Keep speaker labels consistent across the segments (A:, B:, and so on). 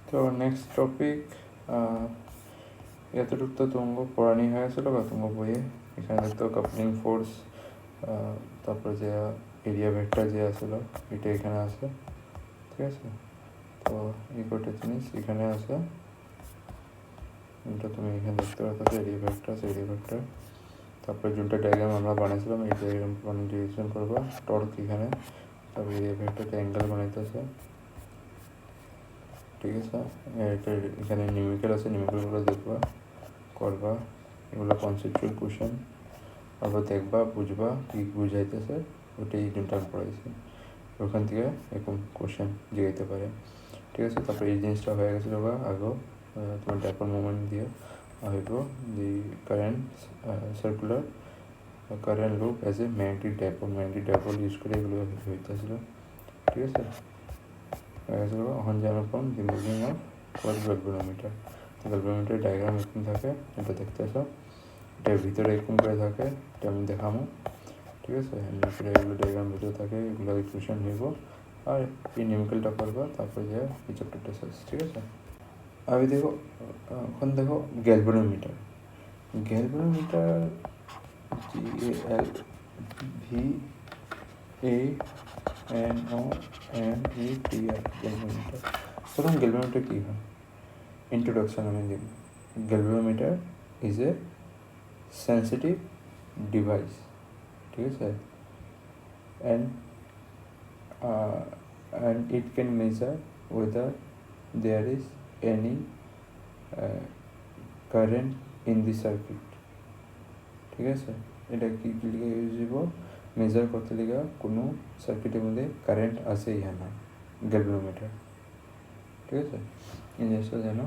A: তো next topic এতটুকু তো তোমাকে পড়ানি হয়ে গেছিলো বা তোমাকে বইয়ে এখানে দেখতো কাপলিং ফোর্স, তারপরে যে এরিয়া ভেক্টর যে আসলো এটা এখানে আছে, ঠিক আছে। তো এই কটা জিনিস এখানে আছে, এটা তুমি এখানে দেখতে পাচ্ছ এরিয়া ভেক্টর। তারপরে যোনটা ডায়াগ্রাম আমরা বানিয়েছিলাম এই ডায়াগ্রাম ডিভিশন করবো, টর্ক এখানে, তারপরে এরিয়া ভেক্টরটা অ্যাঙ্গেল বানাইতেছে, ঠিক আছে। এটা এখানে নিউমেরিক্যাল আছে, নিউমেরিক্যালগুলো দেখবা করবা, এগুলো কনসেপচুয়াল কোশ্চেন, তারপর দেখবা বুঝবা কী বুঝাইতেছে, ওটাই যোনটা আমি পড়াইছি ওখান থেকে এরকম কোশ্চেন জিগাইতে পারে, ঠিক আছে। তারপরে এই জিনিসটা হয়ে গেছিলো বা আগেও তোমার ডাইপোল মোমেন্ট দিয়ে হইব the current circular current loop as a magnetic dipole use করে এগুলো হইতেছিল, ঠিক আছে। হয়ে গেছিলো এখন জানার পর the moving of galvanometer. Galvanometer diagram এরকম থাকে, এটা দেখতে আসো, এটার ভিতরে এরকম করে থাকে, এটা আমি দেখামো, ঠিক আছে। এগুলো ডায়াগ্রাম ভিতরে থাকে, এগুলো ইকুয়েশন হইব, আর এই নিউমেরিক্যালটা করবা, তারপরে যে এই চ্যাপ্টারটা শেষ, ঠিক আছে। আমি দেখো এখন দেখো গ্যালভানোমিটার GALVanometer গ্যালভানোমিটার। প্রথম গ্যালভানোমিটার কী হয়, ইন্ট্রোডাকশন আমি দেখব। Galvanometer is a sensitive device, ঠিক আছে, and it can measure whether there is any current in the circuit, ঠিক আছে। এটা কি লিখে ইউজ হইব, মেজার করতে লিখা কোনো সার্কিটের মধ্যে কারেন্ট আছে ইয়া না, গ্যালভানোমিটার, ঠিক আছে। এই জিনিসটা জানো।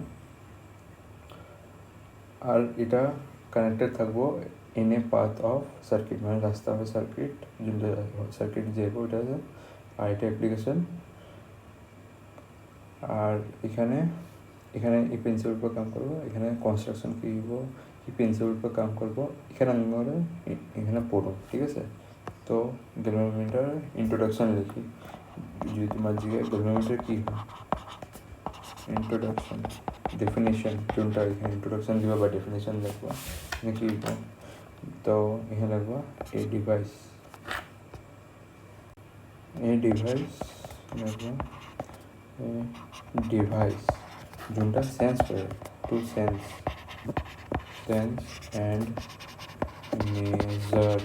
A: আর এটা কানেক্টেড থাকবো in a path of circuit, মানে রাস্তা হবে সার্কিট, যেটা সার্কিট যাইব ওটা আছে, আর এটা অ্যাপ্লিকেশন। আর এখানে এই প্রিন্সিপাল উপর কাম করবো, এখানে কনস্ট্রাকশন কী হইব, কি প্রিন্সিপাল উপর কাম করবো, এখানে আমি এখানে পড়ো, ঠিক আছে। তো গ্যালভানোমিটার ইন্ট্রোডাকশন লিখি, যদি তোমার জিজ্ঞাসা গ্যালভানোমিটার কী হয়, ইন্ট্রোডাকশন ডেফিনেশন, কোনটা এখানে ইন্ট্রোডাকশন দিবা বা ডেফিনেশন লিখবা, এখানে কী লিখবো, তো এখানে লিখবা এ ডিভাইস যোনটা সেন্স করে, to sense and measure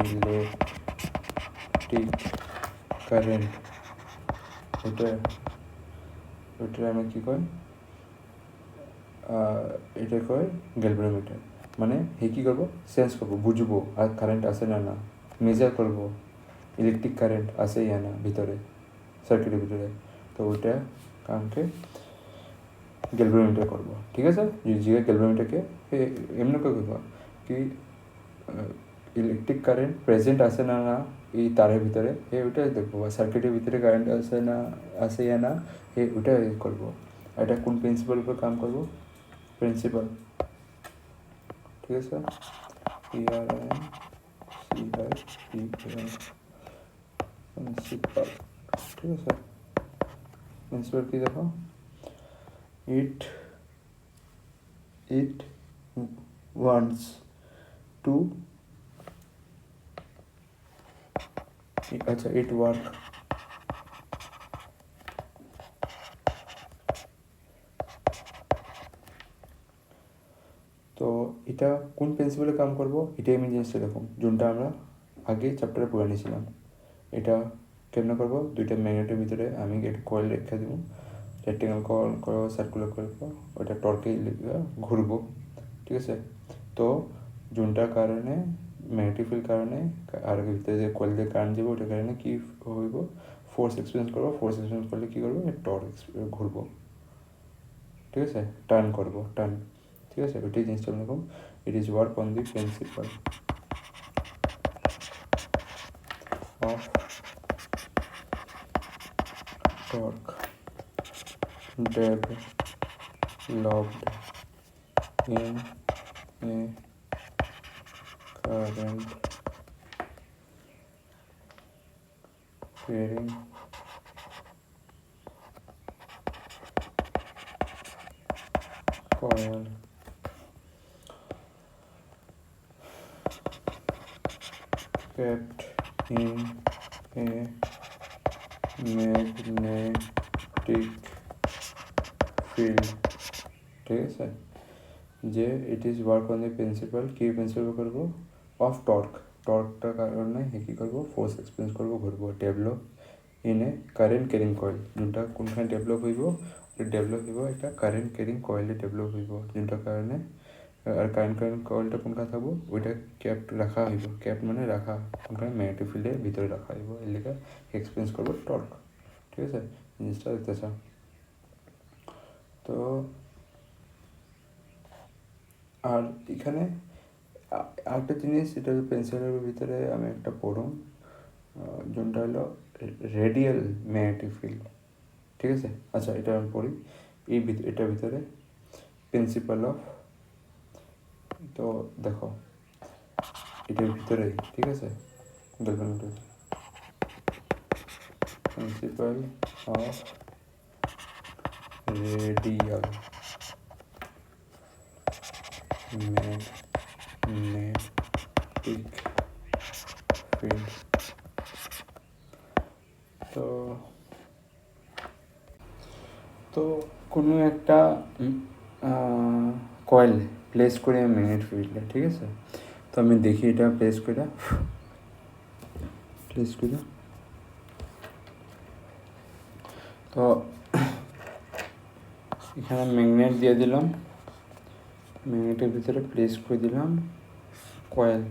A: electric current, ওটা আমি কী কয়, এটা কয় গ্যালভানোমিটার। মানে হে কী করবো, সেন্স করবো, বুঝবো আর কারেন্ট আসে না মেজার করবো ইলেকট্রিক কারেন্ট আসে ইয়া না ভিতরে, সার্কিটের ভিতরে, তো ওইটা কামকে গ্যালভানোমিটার করবো, ঠিক আছে। যে গ্যালভানোমিটারকে এমনি করে করবো কি ইলেকট্রিক কারেন্ট প্রেজেন্ট আসে না এই তারের ভিতরে, ওইটা দেখবো, বা সার্কিটের ভিতরে কারেন্ট আসে ইয়া না ওইটা করবো। এটা কোন প্রিন্সিপাল উপর কাম করবো, প্রিন্সিপাল, ঠিক আছে, প্রিন্সিপাল, ঠিক আছে। প্রিন্সিপাল কি দেখো, ইট ওয়ান্টস টু, আচ্ছা, ইট ওয়ার্ক, তো এটা কোন প্রিন্সিপালে কাম করবো, এটাই আমি জিনিসটা দেখো, যোনটা আমরা আগে চ্যাপ্টারে পড়ে নিয়েছিলাম। এটা কেমন করবো, দুইটা ম্যাগনেটের ভিতরে আমি একটা কয়েল রেখে দেবো, রেক্টেঙ্গেল কয়েল করবো, সার্কুলার কয়েল করবো, ওটা টর্কে ঘুরবো, ঠিক আছে। তো যোনটার কারণে ম্যাগনেটিক ফিল্ড কারণে আর ভিতরে যে কয়েল দিয়ে কারেন্ট যাবে ওটার কারণে কী হইব, ফোর্স এক্সপিরিয়েন্স করবো, ফোর্স এক্সপিরিয়েন্স করলে কী করবো, টর্ক ঘুরবো, ঠিক আছে, টার্ন করবো, ঠিক আছে। ওইটাই জিনিসটা এরকম, ইট is work on the principal of torque developed in a current carrying coil kept in a magnetic field, ঠিক আছে, যে it is work on the principle, কী প্রিন্সিপাল করবো, অফ টর্ক, টর্কটার কারণে কী করবো, ফোর্স এক্সপেরিয়েন্স করবো, ঘুরবো, develop in a current carrying coil, যোনটা কোনখানে ডেভেলপ হইব, ডেভেলপ হইব একটা কারেন্ট ক্যারিং কয়েলে ডেভেলপ হইব, যোনটার কারণে আর কারেন্ট কয়েলটা কোনখানে থাকবো, ওইটা ক্যাপ্ট রাখা হইব, ক্যাপ্ট মানে রাখা, কোনখানে ম্যাগনেটিক ফিল্ডের ভিতরে রাখা হইব, এর লেগে এক্সপেরিয়েন্স করবো টর্ক, ঠিক আছে, জিনিসটা দেখতেছ। তো আর এখানে আরেকটা জিনিস, এটা পেন্সিলের ভিতরে আমি একটা পড়ুন, যোনটা হলো রেডিয়াল ম্যাগনেটিক ফিল্ড, ঠিক আছে। আচ্ছা, এটা আমি পড়ি, এটার ভিতরে প্রিন্সিপাল অফ, তো দেখো এটার ভিতরেই, ঠিক আছে, দেখবেন principal of radial magnetic field. তো কোনো একটা কয়েল প্লেস করে ম্যাগনেট ফিল্ডে, ঠিক আছে, তো আমি দেখি এটা প্লেস করে তো এখানে ম্যাগনেট দিয়ে দিলাম, ম্যাগনেটের ভিতরে প্লেস করে দিলাম কয়েল,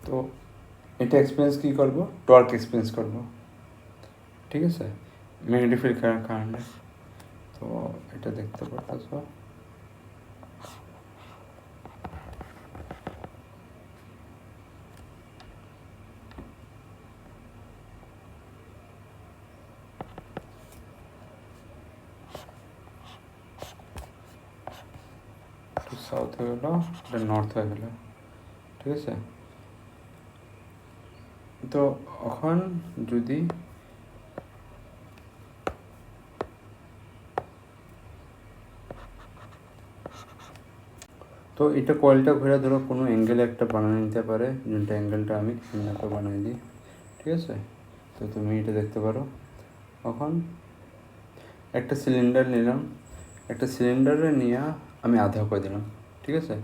A: তো এটা এক্সপিরিয়েন্স কী করবো, টর্ক এক্সপিরিয়েন্স করবো, ঠিক আছে, ম্যাগনেটিক ফিল্ড কারণে। তো এটা দেখতে পারতেছ, সাউথ হয়ে গেল, এটা নর্থ হয়ে গেল, ঠিক আছে। তো এখন যদি তো এটা কয়েলটা ঘুরে ধরো কোনো অ্যাঙ্গেলে একটা বানিয়ে নিতে পারে, যেটা অ্যাঙ্গেলটা আমি একটা বানিয়ে দিই, ঠিক আছে। তো তুমি এটা দেখতে পারো, এখন একটা সিলিন্ডার নিলাম, একটা সিলিন্ডারে নিয়ে আমি আধা করে দিলাম, ঠিক আছে,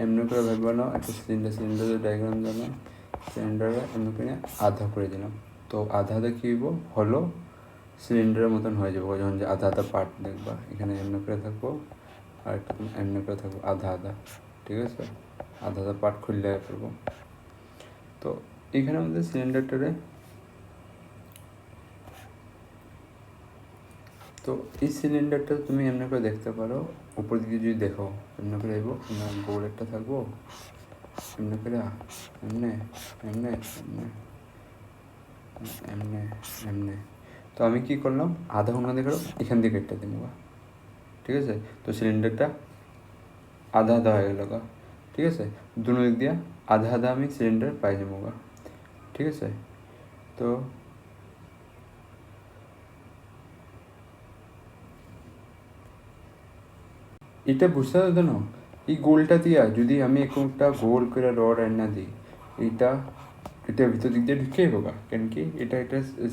A: এমনি করে ভেবে নাও, একটা সিলিন্ডারের ডায়াগ্রাম জানো, সিলিন্ডারে এমনি করে আধা করে দিলাম, তো আধা কী হইব, হলো সিলিন্ডারের মতন হয়ে যাবো, যখন যে আধা পার্ট দেখবা, এখানে এমনি করে থাকবো, আর একটা এমনি করে থাকবো আধা, ঠিক আছে, আধা পার্ট খুললে করবো। তো এখানে আমাদের সিলিন্ডারটারে, তো এই সিলিন্ডারটা তুমি এমনি করে দেখতে পারো, উপর দিকে যদি দেখো এমনি করে আইব, গোল একটা থাকবো, এমনি করে এমনি এমনি এমনি এমনি। তো আমি কি করলাম, আধা ঘন্টা দেখো এখান থেকে একটা দিন, ঠিক আছে, তো সিলিন্ডারটা আধা হয়ে গেল গা, ঠিক আছে, দুনো দিক দিয়া আধা আমি সিলিন্ডার পাই যাবো গা, ঠিক আছে। তো এটা বুঝতে পারতো না, এই গোলটা দিয়া যদি আমি একটা গোল করে রড আনা দিই, এটা ভিতর দিক দিয়ে ঢুকে যাবো গা, কেন কি এটা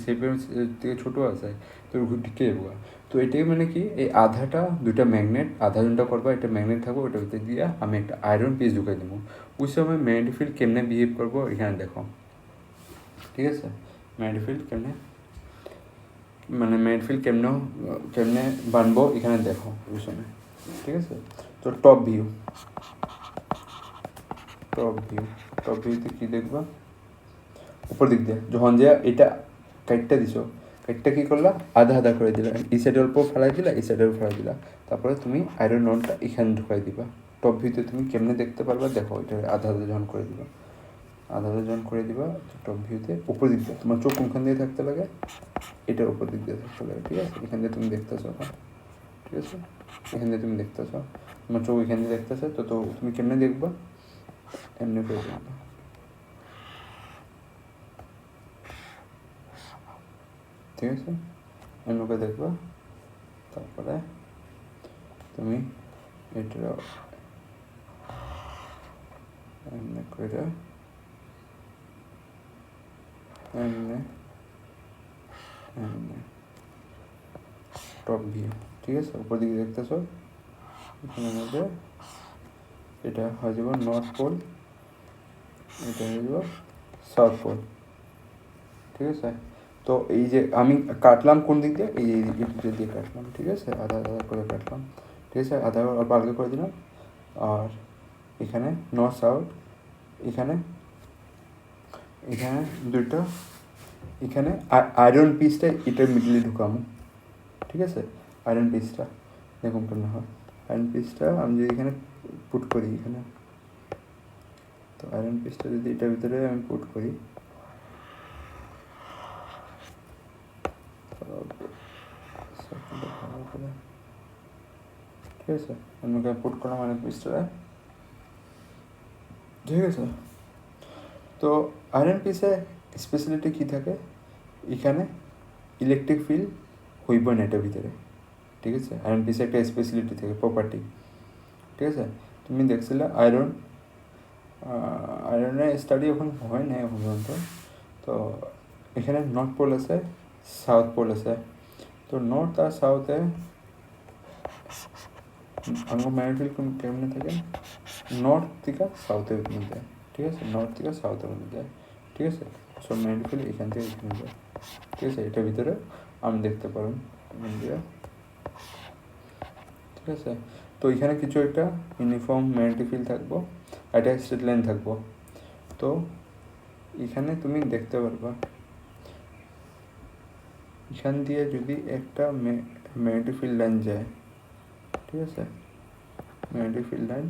A: শেপের থেকে ছোটো আছে, তো ঢুকে যাবো গা। তো এটাই মানে কি, এই আধাটা দুইটা ম্যাগনেট, আধা জনটা করবো, একটা ম্যাগনেট থাকবো, ওটার ভিতরে দিয়ে আমি একটা আয়রন পিস ঢুকাই দেবো, ওই সময় ম্যাগনেটিক ফিল্ড কেমনে বিহেভ করবো এখানে দেখো, ঠিক আছে, ম্যাগনেটিক ফিল্ড কেমনে, মানে ম্যাগনেটিক ফিল্ড কেমনে বানবো এখানে দেখো ওই সময়, ঠিক আছে। তো টপ ভিউতে কী দেখবা, উপর দিক দিয়ে যখন যে এটা কাইটটা দিছো, কাইটটা কী করলা, আধা করে দিলা, এই সাইডে অল্প ফেলাই দিলা, এই সাইডেও ফেলাই দিলা, তারপরে তুমি আয়রন রডটা এখানে ঢুকাই দিবা। টপ ভিউতে তুমি কেমনে দেখতে পারবা দেখো, এটা আধা যখন করে দিবা, টপ ভিউতে উপর দিক দিয়ে, তোমার চোখ কোনখান দিয়ে থাকতে লাগে, এটার উপর দিক দিয়ে থাকতে লাগে, ঠিক আছে, এখান দিয়ে তুমি দেখতেছো, ঠিক আছে, এখান দিয়ে তুমি দেখতেছো, তোমার চোখ এখান দিয়ে দেখতেছে, তো তুমি কেমনে দেখবা, এমনি করে দেখবা, ঠিক আছে, এমনি করে দেখবা। তারপরে তুমি এটা এমনি করে এমনি এমনি টপ ভিউ, ঠিক আছে, উপর দিকে দেখতেছো, এখানের মধ্যে এটা হয়ে যাব নর্থ পোল, এটা হয়ে যাব সাউথ পোল, ঠিক আছে। তো এই যে আমি কাটলাম কোন দিক দিয়ে, এই দিক দিয়ে কাটলাম, ঠিক আছে, আধা আধা করে কাটলাম, ঠিক আছে, আধা অল্প আলগা করে দিলাম। আর এখানে নর্থ সাউথ, এখানে এখানে দুটো, এখানে আয়রন পিসটা এটার মিডলে ঢুকামো, ঠিক আছে। আয়রন পিসটা এরকম কেন হয়, আয়রন পিসটা আমি যদি এখানে পুট করি, এখানে তো আয়রন পিসটা যদি এটার ভিতরে আমি পুট করি, ঠিক আছে, আমি পুট করলাম আয়রন পিসটা, ঠিক আছে। তো আয়রন পিসে স্পেশালিটি কী থাকে, এখানে ইলেকট্রিক ফিল্ড হইব না এটার ভিতরে, ঠিক আছে। আয়রন পিসে একটা স্পেশালিটি থাকে, প্রপার্টি, ঠিক আছে। তুমি দেখছিলে আয়রনের স্টাডি এখন হয় না এখন পর্যন্ত। তো এখানে নর্থ পোল আছে, সাউথ পোল আছে। তো নর্থ আর সাউথে আমার ম্যাগনেটিক ফিল্ড কেমনে থাকে, নর্থ থেকে সাউথের মধ্যে যায়, ঠিক আছে, নর্থ থেকে সাউথের মধ্যে যায়, ঠিক আছে। সব ম্যাগনেটিক ফিল্ড এখান থেকে এখানে যায়, ঠিক আছে। এটার ভিতরে আমি দেখতে পারুন ইন্ডিয়া, ঠিক আছে। তো এখানে কিছু একটা ইউনিফর্ম ম্যাগনেটিক ফিল্ড থাকবো, একটা স্ট্রেট লাইন থাকবো। তো এখানে তুমি দেখতে পারবা এখান দিয়ে যদি একটা ম্যাগনেটিক ফিল্ড লাইন যায়, ঠিক আছে, ম্যাগনেটিক ফিল্ড লাইন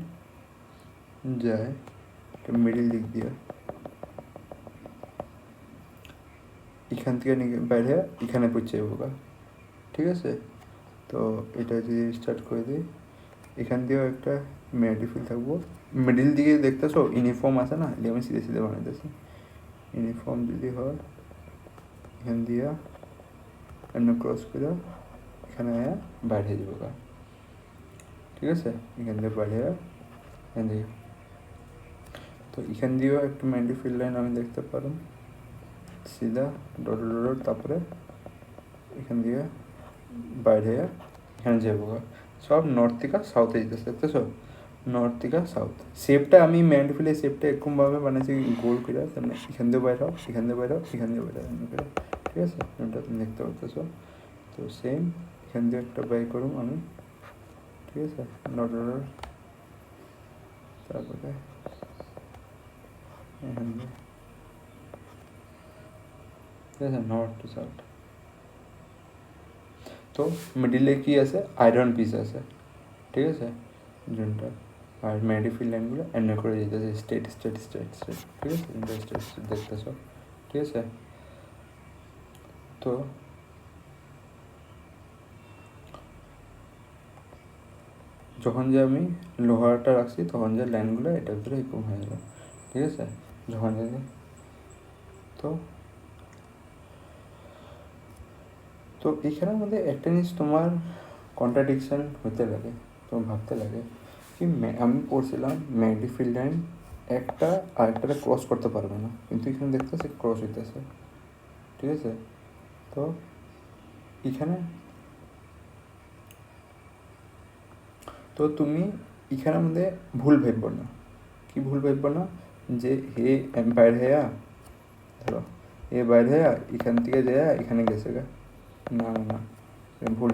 A: যায় মিডিল দিক দিয়ে, এখান থেকে বাইরে এখানে পৌঁছে যাবো, ঠিক আছে। তো এটা যদি স্টার্ট করে দিই, এখান দিয়েও একটা ম্যাগনেটিক ফিল্ড থাকবো, মিডিল দিকে দেখতেছো ইউনিফর্ম আছে না, আমি সিধে সিধে বানাইতেছি। ইউনিফর্ম যদি হয় এখান দিয়ে এমনি ক্রস করে এখানে বাইরে যাবো, ঠিক আছে, এখান দিয়ে বাইরে এখান দিয়ে। তো এখান দিয়েও একটা ম্যাগনেটিক ফিল্ড লাইন আমি দেখতে পারো, সিধা ডট ডট, তারপরে এখান দিয়ে বাইরে এখানে যাবো, সব নর্থ থেকে সাউথে যেতেছে, দেখতেছো, নর্থ থেকে সাউথ। শেপটা আমি ম্যাগনেটিক ফিল্ডের শেপটা এরকমভাবে বানাইছি গোল করে, তার এখান দিয়ে বাইরে, এখান দিয়ে বাইরে, এখান দিয়ে বাইরে, ঠিক আছে, এটা তুমি দেখতে পাচ্ছ। তো সেম এখান দিয়ে একটা বাই করুম আমি, ঠিক আছে, নট তারপরে এখান দিয়ে, ঠিক আছে, নর্থ টু সাউথ। তো মিডিলে কি আছে, আয়রন পিস আছে, ঠিক আছে, যোনটা আর ম্যাগনেটিক ফিল্ড লাইনগুলো এমনি করে যেতেছে স্ট্রেট স্ট্রেট স্ট্রেট স্ট্রেট, ঠিক আছে, স্ট্রেট স্ট্রেট দেখতেছ, ঠিক আছে। তো যখন যে আমি লোহারটা রাখছি তখন যে লাইনগুলো এটার ভিতরে এরকম হয়ে গেল, ঠিক আছে, যখন যে তো তো এখানের মধ্যে একটা জিনিস তোমার কন্ট্রাডিকশন হতে লাগে, তোমার ভাবতে লাগে কি আমি পড়ছিলাম ম্যাগনেটিক ফিল্ড লাইন একটা আরেকটাকে ক্রস করতে পারবে না, কিন্তু এখানে দেখতেছে ক্রস হইতেছে, ঠিক আছে। তো এখানে তো তুমি এখানের মধ্যে ভুল ভাবব না, কি ভুল ভাবব না, যে হে এম্পায়ার হেয়া ধরো এ বাইরে হেয়া এখান থেকে যায় এখানে গেছে গা, না না না, ভুল।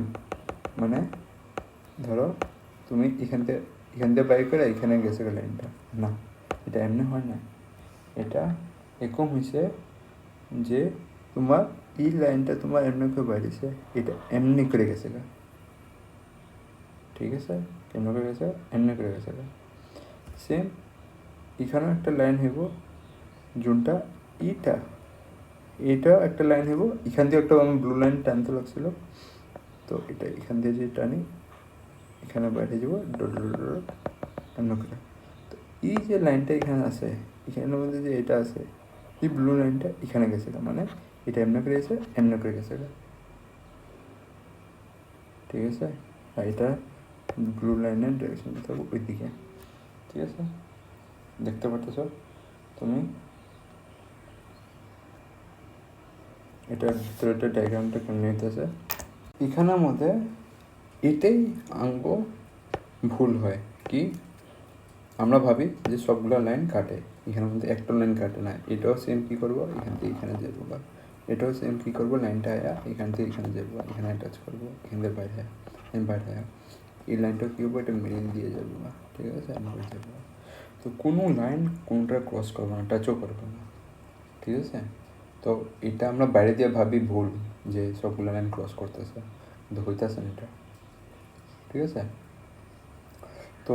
A: মানে ধরো তুমি এখান থেকে বাইক করে এখানে গেছে গা লাইনটা, না, এটা এমনি হয় না, এটা এরকম হয়েছে যে তোমার এই লাইনটা তোমার এমনি করে বাইরেছে, এটা এমনি করে গেছে গা, ঠিক আছে, কেমন করে গেছে, এমনি করে গেছে গা। সেম এখানেও একটা লাইন হইব, যোনটা এটাও একটা লাইন হইব, এখান দিয়ে একটা আমি ব্লু লাইন টানতে লাগছিল, তো এটা এখান দিয়ে যদি টানি এখানে বাইরে যাবো ডট ডট ডট এমন করে। তো এই যে লাইনটা এখানে আছে, এখানের মধ্যে যে এটা আছে এই ব্লু লাইনটা এখানে গেছে, মানে এটা এমনি করে গেছে, এমনি করে গেছে, ঠিক আছে, আর এটা ব্লু লাইনের ডিরেকশনটা থাকবে ওই দিকে, ঠিক আছে, দেখতে পাচ্ছ তুমি। এটার ভিতরে ডায়াগ্রামটা কেমন হইতেছে এখানের মধ্যে, এটাই আঙ্গ ভুল হয় কি, আমরা ভাবি যে সবগুলো লাইন কাটে, এখানের মধ্যে একটা লাইন কাটে না। এটাও সেম কী করবো, এখান থেকে এখানে যাবো, বা এটাও সেম কী করবো, লাইনটা আয়া এখান থেকে এখানে যাবো, এখানে অ্যাটাচ করবো, এখান থেকে বাইরে বাইরে এই লাইনটাও কী করবো, এটা মিডিল দিয়ে যাবো, ঠিক আছে, আমরা যাবো। তো কোনো লাইন কোনটা ক্রস করবো না, টাচও করবো না, ঠিক আছে। তো এটা আমরা বাইরে দিয়ে ভাবি ভুল, যে সবগুলো লাইন ক্রস করতেছে, কিন্তু হইতেছে না এটা, ঠিক আছে। তো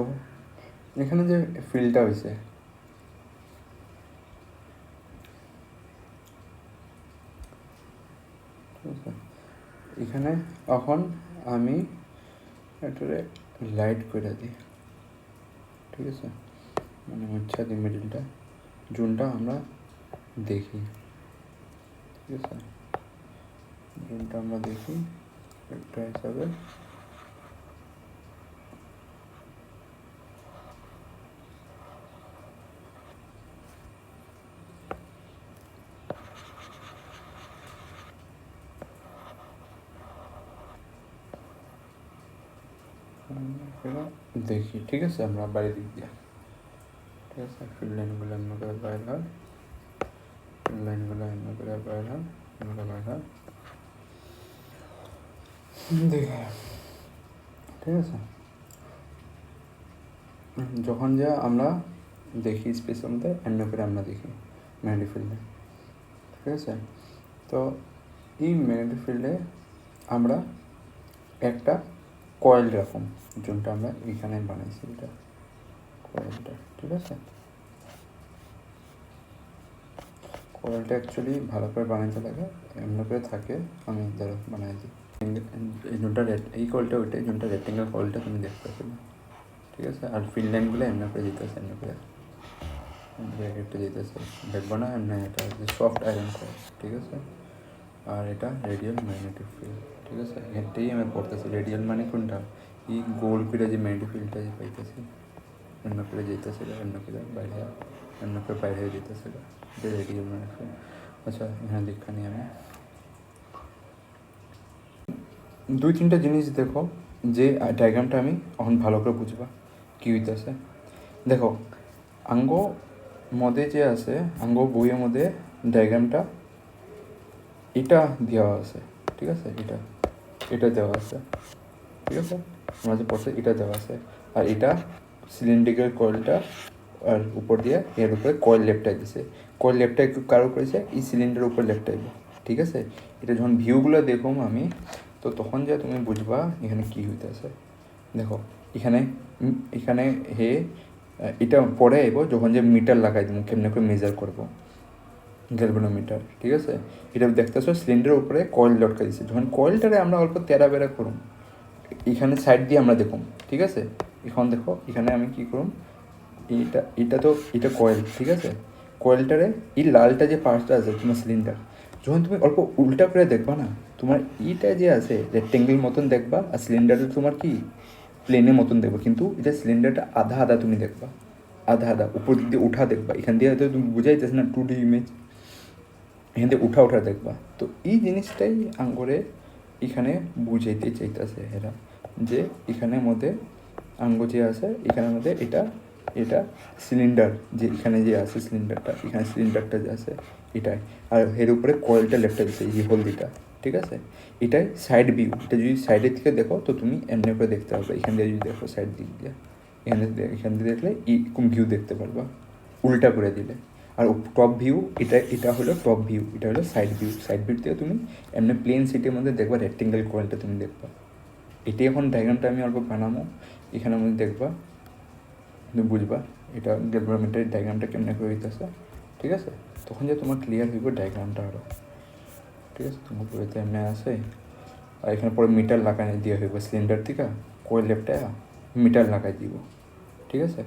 A: এখানে যে ফিলটা হয়েছে, ঠিক আছে, এখানে এখন আমি এটারে লাইট করে দিই, ঠিক আছে, মানে মুছা দিই মিডিলটা, জোনটা আমরা দেখি, ঠিক আছে, জোনটা আমরা দেখি একটা হিসাবে। দেখি, ঠিক আছে, আমরা বাইরে দিক দিয়ে, ঠিক আছে, ফিল্ড লাইনগুলো এমন করে বাইর হয়, ফিল্ড লাইনগুলো এমন করে বাইর হয়, এমন করে বাইর হয়, দেখে, ঠিক আছে। যখন যা আমরা দেখি স্পেসের মধ্যে এমন করে আমরা দেখি ম্যাগনেটিক ফিল্ডে, ঠিক আছে। তো এই ম্যাগনেটিক ফিল্ডে আমরা একটা কয়েল রাখুন, যোনটা আমরা এখানে বানাইছি, এটা কয়েলটা, ঠিক আছে। কয়েলটা অ্যাকচুয়ালি ভালো করে বানাইতে লাগে, এমন করে থাকে, আমি ধরো বানাই দিই। এই জোনটা এই কয়েলটা ওইটাই, জোনটা রেক্টেঙ্গেল কয়েলটা তুমি দেখতে পাচ্ছ, ঠিক আছে। আর ফিল্ড লাইনগুলো এমন করে যেতেছে, এমন করে একটা যেতেছে, দেখবো না এমনি, এটা হচ্ছে সফট আয়রন কয়েল, ঠিক আছে। আর এটা রেডিয়াল ম্যাগনেটিক ফিল্ড, ঠিক আছে, এটাই আমি পড়তেছি। রেডিয়াল মানে কোনটা, এই গোল করে যে ম্যাগনেটিক ফিল্ডটা যে পাইতেছি, এমন করে যেতেছে, এমন করে বাইরে, এমন করে বাইরে যেতেছে, এটা রেডিয়াল ম্যাগনেটিক ফিল্ড। আচ্ছা, এখানে লেখা নিই আমি, দুই তিনটা জিনিস দেখো, যে ডায়াগ্রামটা আমি এখন ভালো করে বুঝবা কী হইতেছে। দেখো, আঙ্গ মধ্যে যে আছে, আঙ্গ বইয়ের মধ্যে ডায়াগ্রামটা এটা দেওয়া আছে, ঠিক আছে, এটা দেওয়া আছে, ঠিক আছে, আমরা যে পড়ছে এটা দেওয়া আছে। আর এটা সিলিন্ড্রিক্যাল কয়েলটা, আর উপর দিয়ে এর উপরে কয়েল লেপটাই দিছে, কয়েল লেপটাই কারো করেছে এই সিলিন্ডারের উপর লেপটাইব, ঠিক আছে। এটা যখন ভিউগুলো দেখো আমি, তো তখন যা তুমি বুঝবা এখানে কী হইতেছে। দেখো, এখানে এখানে হে এটা পরে আইব যখন যে মিটার লাগাই দেবো, কেমনে করে মেজার করবো গ্যালভানোমিটার, ঠিক আছে। এটা দেখতেছো সিলিন্ডারের উপরে কয়েল লটকাই দিচ্ছে, যখন কয়েলটারে আমরা অল্প তেরা বেড়া করুন, এখানে সাইড দিয়ে আমরা দেখুন, ঠিক আছে। এখন দেখো, এখানে আমি কী করুন, এটা কয়েল, ঠিক আছে, কয়েলটারে এই লালটা যে পার্টটা আছে তোমার সিলিন্ডার, যখন তুমি অল্প উল্টা করে দেখবা না, তোমার এইটা যে আছে রেক্টেঙ্গেল মতন দেখবা, আর সিলিন্ডারটা তোমার কি প্লেনের মতন দেখবা, কিন্তু এটা সিলিন্ডারটা আধা আধা তুমি দেখবা, আধা আধা উপর দিক দিয়ে উঠা দেখবা, এখান দিয়ে হয়তো তুমি বুঝাইতেছে না 2D ইমেজ, এখান থেকে উঠা উঠা দেখবা। তো এই জিনিসটাই আঙ্গরে এখানে বুঝাইতে চাইতেছে এরা, যে এখানের মধ্যে আঙ্গ যে আছে, এখানের মধ্যে এটা সিলিন্ডার, যে এখানে যে আছে সিলিন্ডারটা, এখানে সিলিন্ডারটা যে আছে এটাই, আর এর উপরে কয়েলটা লেফটে দিচ্ছে, এই হলদিটা, ঠিক আছে। এটাই সাইড ভিউ, এটা যদি সাইডের থেকে দেখো তো তুমি এমনি করে দেখতে পারবে, এখান দিয়ে যদি দেখো সাইড দিক দিয়ে, এখান দিয়ে দেখলে এরকম ভিউ দেখতে পারবা, উল্টা করে দিলে। আর টপ ভিউ, এটা হলো টপ ভিউ, এটা হলো সাইড ভিউ, সাইড ভিউ থেকে তুমি এমনি প্লেন সিটির মধ্যে দেখবা রেক্টেঙ্গেল কয়েলটা তুমি দেখবা। এটি এখন ডায়াগ্রামটা আমি অল্প বানাবো, এখানের মধ্যে দেখবা, তুমি বুঝবা এটা গ্যালভানোমিটারের ডায়াগ্রামটা কেমনে করে হইতেছে, ঠিক আছে। তখন যে তোমার ক্লিয়ার হইব ডায়াগ্রামটা আরও, ঠিক আছে। তোমার বইতে এমনি আছে, আর এখানে পরে মিটার লাগাই দিয়ে হইব, সিলিন্ডার থেকে কয়েল লেপটা মিটার লাগাই দিব, ঠিক আছে।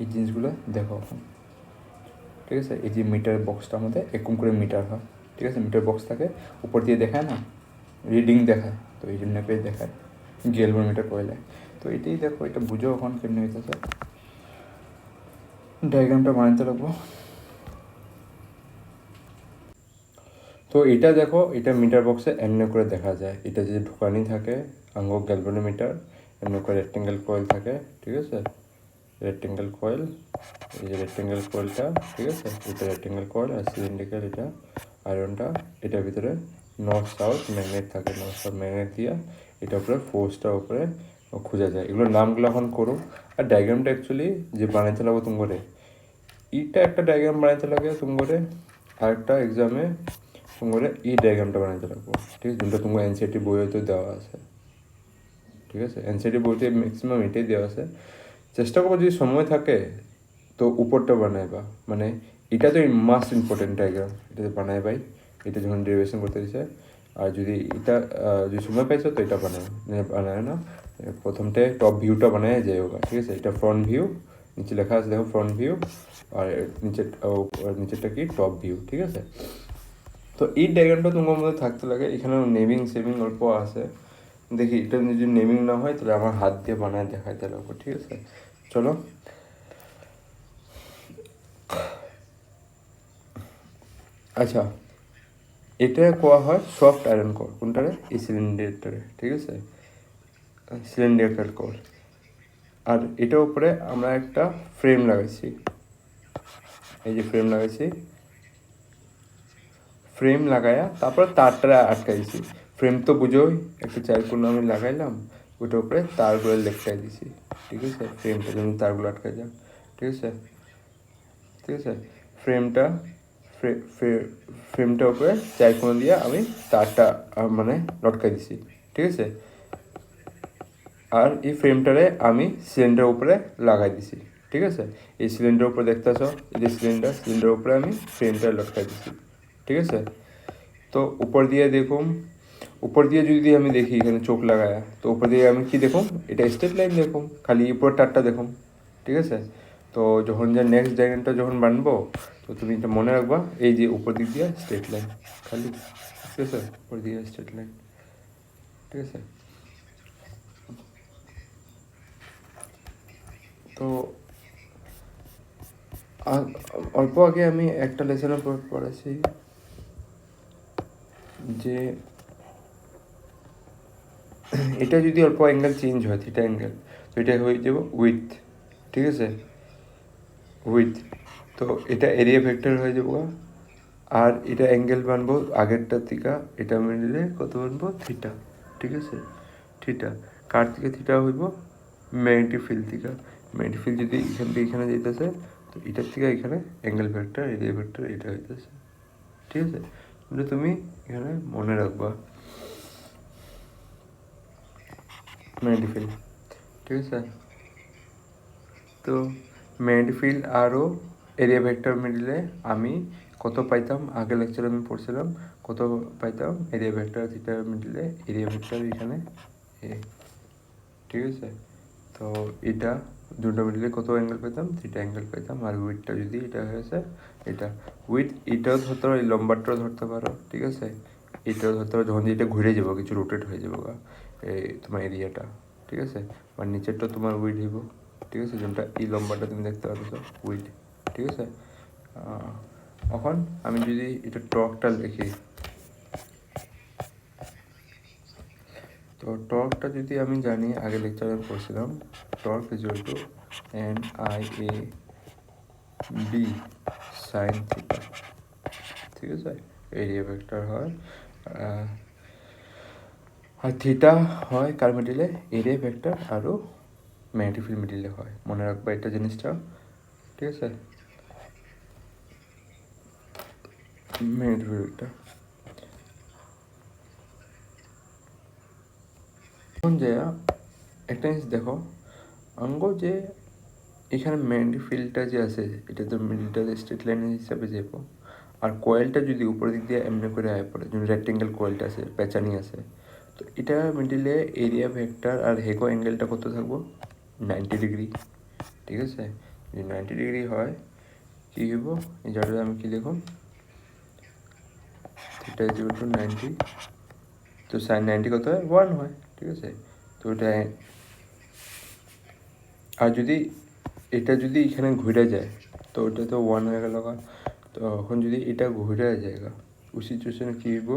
A: এই জিনিসগুলো দেখো এখন, ঠিক আছে। এই যে মিটার বক্সটার মধ্যে এরকম করে মিটার হয়, ঠিক আছে, মিটার বক্স থাকে, উপর দিয়ে দেখায় না, রিডিং দেখায়, তো এই জন্য পেয়ে দেখায়, গ্যালভানোমিটার কয়েলে। তো এটাই দেখো, এটা বুঝো এখন কেমনি হইতেছে। ডায়াগ্রামটা বানাতে লাগবো। তো এটা দেখো, এটা মিটার বক্সে এমনি করে দেখা যায়, এটা যদি ঢোকানি থাকে আঙ্গ গ্যালভানোমিটার, এমনি করে রেক্টেঙ্গেল কয়েল থাকে, ঠিক আছে, রেক্টেঙ্গেল কয়েল, এই যে রেক্টেঙ্গেল কয়েলটা, ঠিক আছে, এটা রেক্টেঙ্গেল কয়েল, আর সিলিন্ড্রিক্যাল এটা আয়রনটা, এটার ভিতরে নর্থ সাউথ ম্যাগনেট থাকে, নর্থ সাউথ ম্যাগনেট দিয়া এটার উপরে ফোর্সটার উপরে খোঁজা যায়। এগুলোর নামগুলো এখন করো। আর ডায়াগ্রামটা অ্যাকচুয়ালি যে বানাইতে লাগবো তুমি করে, এইটা একটা ডায়াগ্রাম বানাইতে লাগে তুমি করে, আরেকটা এক্সামে তুমি করে এই ডায়াগ্রামটা বানাইতে লাগবো, ঠিক আছে, যোনটা তোমার এনসিআরটি বইতে দেওয়া আছে, ঠিক আছে, এনসিআরটি বইতে ম্যাক্সিমাম এটাই দেওয়া আছে। চেষ্টা করবো যদি সময় থাকে তো উপরটা বানাইবা, মানে এটা তো মাস্ট ইম্পর্টেন্ট ডায়াগ্রাম, এটা বানাই ভাই, এটা যখন ডেরিভেশন করতে দিছে। আর যদি এটা যদি সময় পাইছো তো এটা বানায় না, প্রথমতে টপ ভিউটা বানায় যাই হোক, ঠিক আছে, এটা ফ্রন্ট ভিউ, নিচে লেখা আছে দেখো ফ্রন্ট ভিউ, আর নিচেরটা কি টপ ভিউ, ঠিক আছে। তো এই ডায়াগ্রামটা তোমার মধ্যে থাকতে লাগে। এখানে নেমিং সেভিং অল্প আছে, দেখি এটা যদি নেমিং না হয় তাহলে আমার হাত দিয়ে বানায় দেখাইতে লাগবো, ঠিক আছে। চলো, আচ্ছা, এটা কোয়া হয় সফট আয়রন কোর, কোনটারে, এই সিলিন্ডারটারে, ঠিক আছে, সিলিন্ডার কোর। আর এটার উপরে আমরা একটা ফ্রেম লাগাইছি, এই যে ফ্রেম লাগাইছি, ফ্রেম লাগায়া তারপর তারটা আটকাইছি। ফ্রেম তো বুঝোই, একটা চারকোনা আমি লাগাইলাম, ওইটার উপরে তারগুলো লেটকাই দিছি, ঠিক আছে, ফ্রেমটা যেমন তারগুলো আটকাই যাক, ঠিক আছে, ঠিক আছে। ফ্রেমটা ফ্রেমটার উপরে চারকোনা দিয়ে আমি তারটা মানে লটকাই দিছি, ঠিক আছে। আর এই ফ্রেমটারে আমি সিলিন্ডারের উপরে লাগাই দিছি, ঠিক আছে। এই সিলিন্ডারের উপরে দেখতেছ, এই যে সিলিন্ডারের উপরে আমি ফ্রেমটা লটকাই দিছি, ঠিক আছে। তো উপর দিয়ে দেখুন, উপর দিয়ে যদি আমি দেখি এখানে চোখ লাগায়া, তো উপর দিয়ে আমি কি দেখুন, এটা স্ট্রেট লাইন দেখুন, খালি উপর টারটা দেখুন, ঠিক আছে। তো যখন যে নেক্সট ডায়াগ্রামটা যখন বানবো, তো তুমি এটা মনে রাখবা, এই যে উপর দিক দিয়ে স্ট্রেট লাইন খালি, ঠিক আছে, উপর দিয়ে স্ট্রেট লাইন, ঠিক আছে। তো অল্প আগে আমি একটা লেসনে পড়েছি যে এটা যদি অল্প অ্যাঙ্গেল চেঞ্জ হয়, থিটা অ্যাঙ্গেল, তো এটা হয়ে যাব উইথ, ঠিক আছে, উইথ। তো এটা এরিয়া ভেক্টর হয়ে যাবো। আর এটা অ্যাঙ্গেল বানবো আগেরটার থেকে, এটা মিলে কত বানবো, থিটা, ঠিক আছে, থিটা। কার থেকে থিটা হইব, ম্যাগনেটিক ফিল্ড থেকে। ম্যাগনেটিক ফিল্ড যদি এখান থেকে এখানে যেতেছে, তো এটার থেকে এখানে অ্যাঙ্গেল ভেক্টর, এরিয়া ভেক্টর এটা হইতেছে, ঠিক আছে। কিন্তু তুমি এখানে মনে রাখবা ম্যাগনেটিক ফিল্ড, ঠিক আছে। তো ম্যাগনেটিক ফিল্ড আরও এরিয়া ভেক্টর মিলে আমি কত পাইতাম, আগের লেকচারে আমি পড়ছিলাম কত পাইতাম, এরিয়া ভেক্টর থিটা মিলে এরিয়া ভেক্টর এখানে এ, ঠিক আছে। তো এটা দুটো মিলে কত অ্যাঙ্গেল পেতাম, থিটা অ্যাঙ্গেল পেতাম। আর উইথটা যদি এটা হয়েছে, এটা উইথ, এটাও ধরতে পারো, এই লম্বারটাও ধরতে পারো, ঠিক আছে, এটাও ধরতে পারো, যখন এটা ঘুরে যাবো কিছু রোটেট হয়ে যাবো এই তোমার এরিয়াটা, ঠিক আছে। আর নিচেরটা তোমার উইথ হইব, ঠিক আছে, যেটা এই লম্বাটা তুমি দেখতে পাচ্ছ উইথ, ঠিক আছে। এখন আমি যদি এটা টর্কটা লিখি, তো টর্কটা যদি আমি জানি, আগে লেকচারে পড়ছিলাম, torque is equal to NIA B sine theta, ঠিক আছে, এরিয়া ভেক্টর হয়। আর থিটা হয় কার মিডিলে, এরিয়া ভেক্টর আরও ম্যাগনেটিক ফিল্ড মিডিলে হয়, মনে রাখবা এটা জিনিসটা, ঠিক আছে, ম্যাগনেটিক ফিল্ডটা। এখন যে একটা জিনিস দেখো, আঙ্গ যে এখানে ম্যাগনেটিক ফিল্ডটা যে আছে, এটা তো মিডিলটা স্ট্রেট লাইন হিসাবে যাব। আর কয়েলটা যদি উপরের দিক দিয়ে এমনি করে আয় পড়ে, যদি রেক্টেঙ্গেল কয়েলটা আছে, পেঁচানি আছে, তো এটা মিডিলে এরিয়া ভেক্টর আর হেগো অ্যাঙ্গেলটা কত থাকবো, 90 ডিগ্রি, ঠিক আছে। যদি 90 ডিগ্রি হয় কী হইব, এই জায়গাটা আমি কী লিখুন, থিটা ইজ ইকুয়াল টু 90, তো সাইন 90 কত হয়, 1 হয়, ঠিক আছে। তো এটা, আর যদি এটা যদি এখানে ঘুরে যায় তো ওটা তো 1 হয়ে গেল। তো এখন যদি এটা ঘুরে যায় ওই সিচুয়েশনে কী হইব,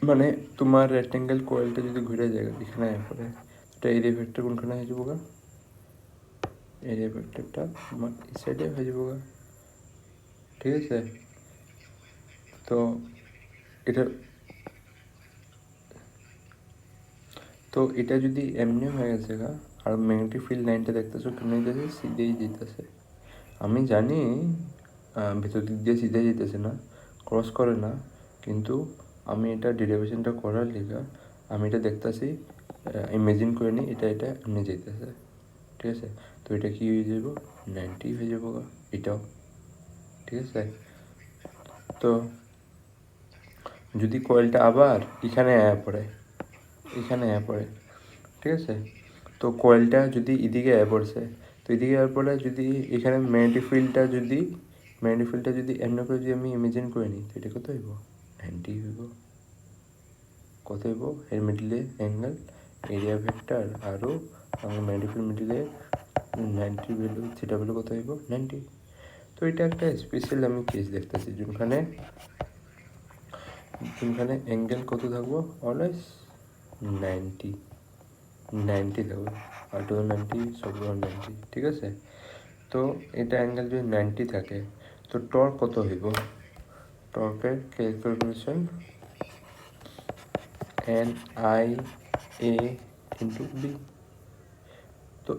A: মানে তোমার রেক্টেঙ্গেল কয়েলটা যদি ঘুরে যায় এখানে পরে, এটা এরিয়া ভেক্টর কোনখানে হয়ে যাবো? এরিয়া ভেক্টরটা তোমার এই সাইডে হয়ে যাবো। ঠিক আছে, তো এটা, তো এটা যদি এমনি হয়ে গেছে আর ম্যাগনেটিক ফিল্ড লাইনটা দেখতেছো কেমন যেতেছে, সিধেই যেতেছে। আমি জানি ভেতর দিক দিয়ে সিধে যেতেছে না, ক্রস করে না, কিন্তু আমি এটা ডেরিভেশনটা করার লিগা আমি এটা দেখতেছি, ইমেজিন করে নিই এটা এমনি যেতেছে। ঠিক আছে, তো এটা কি হয়ে যাব, 90 হয়ে যাবো এটাও। ঠিক আছে, তো যদি কয়েলটা আবার এখানে পড়ে, ঠিক আছে, তো কয়েলটা যদি এদিকে পড়ছে, তো এদিকে পড়ে যদি এখানে ম্যাগনেটিক ফিল্ডটা যদি এমনি করে যদি আমি ইমেজিন করে নিই, তো এটা কত হইব, 90 হইব। কত হইব, এর মিডলে অ্যাঙ্গেল এরিয়া ভেক্টর আরও আমার ম্যাগনেটিক ফিল্ড মিডলে 90 ভ্যালু, থিটা ভ্যালু কত হইব, 90। তো এটা একটা স্পেশাল আমি কেস দেখতেছি যোনখানে অ্যাঙ্গেল কত থাকবো, অলওয়েজ 90 থাকবে, আর 90 সব 90। ঠিক আছে, তো এটা অ্যাঙ্গেল যদি 90 থাকে তো টর্ক কত হইব, টর্কের ক্যালকুলেশন NIA ইন্টু বি। তো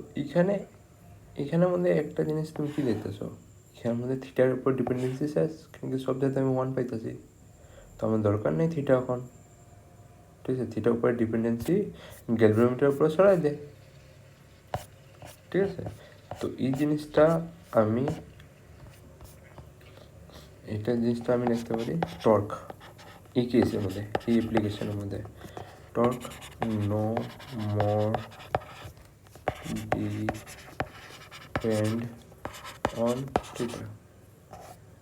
A: এখানের মধ্যে একটা জিনিস তুমি কি দেখতেছো, এখানের মধ্যে থিটার উপর ডিপেন্ডেন্সি শেষ, কিন্তু সব জায়গায় আমি 1 পাইতেছি, তো আমার দরকার নেই থিটা এখন। ঠিক আছে, থিটার উপরে ডিপেন্ডেন্সি গ্যালভ্যানোমিটারের উপরে সরাই দেয়। ঠিক আছে, তো এই জিনিসটা আমি লিখতে পারি টর্ক, এই কেসের মধ্যে, এই অ্যাপ্লিকেশনের মধ্যে torque no more depend on theta.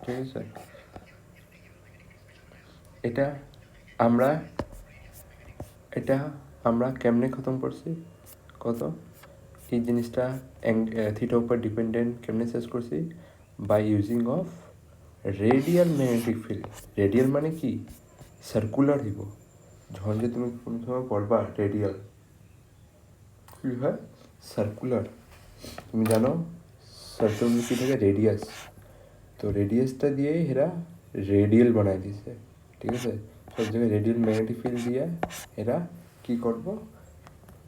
A: ঠিক আছে, এটা আমরা কেমনে খতম করছি, এই জিনিসটা থিটার উপর ডিপেন্ডেন্ট কেমনে শেষ করছি, by using of radial magnetic field. Radial মানে কি, সার্কুলার হইব। যখন যে তুমি কোনো সময় পড়বা রেডিয়াল কী হয়, সার্কুলার। তুমি জানো সার্কেল কি থাকে, রেডিয়াস, তো রেডিয়াসটা দিয়ে এরা রেডিয়াল বানাই দিছে। ঠিক আছে, সব জায়গায় রেডিয়াল ম্যাগনেটিক ফিল্ড দিয়ে এরা কি করবো,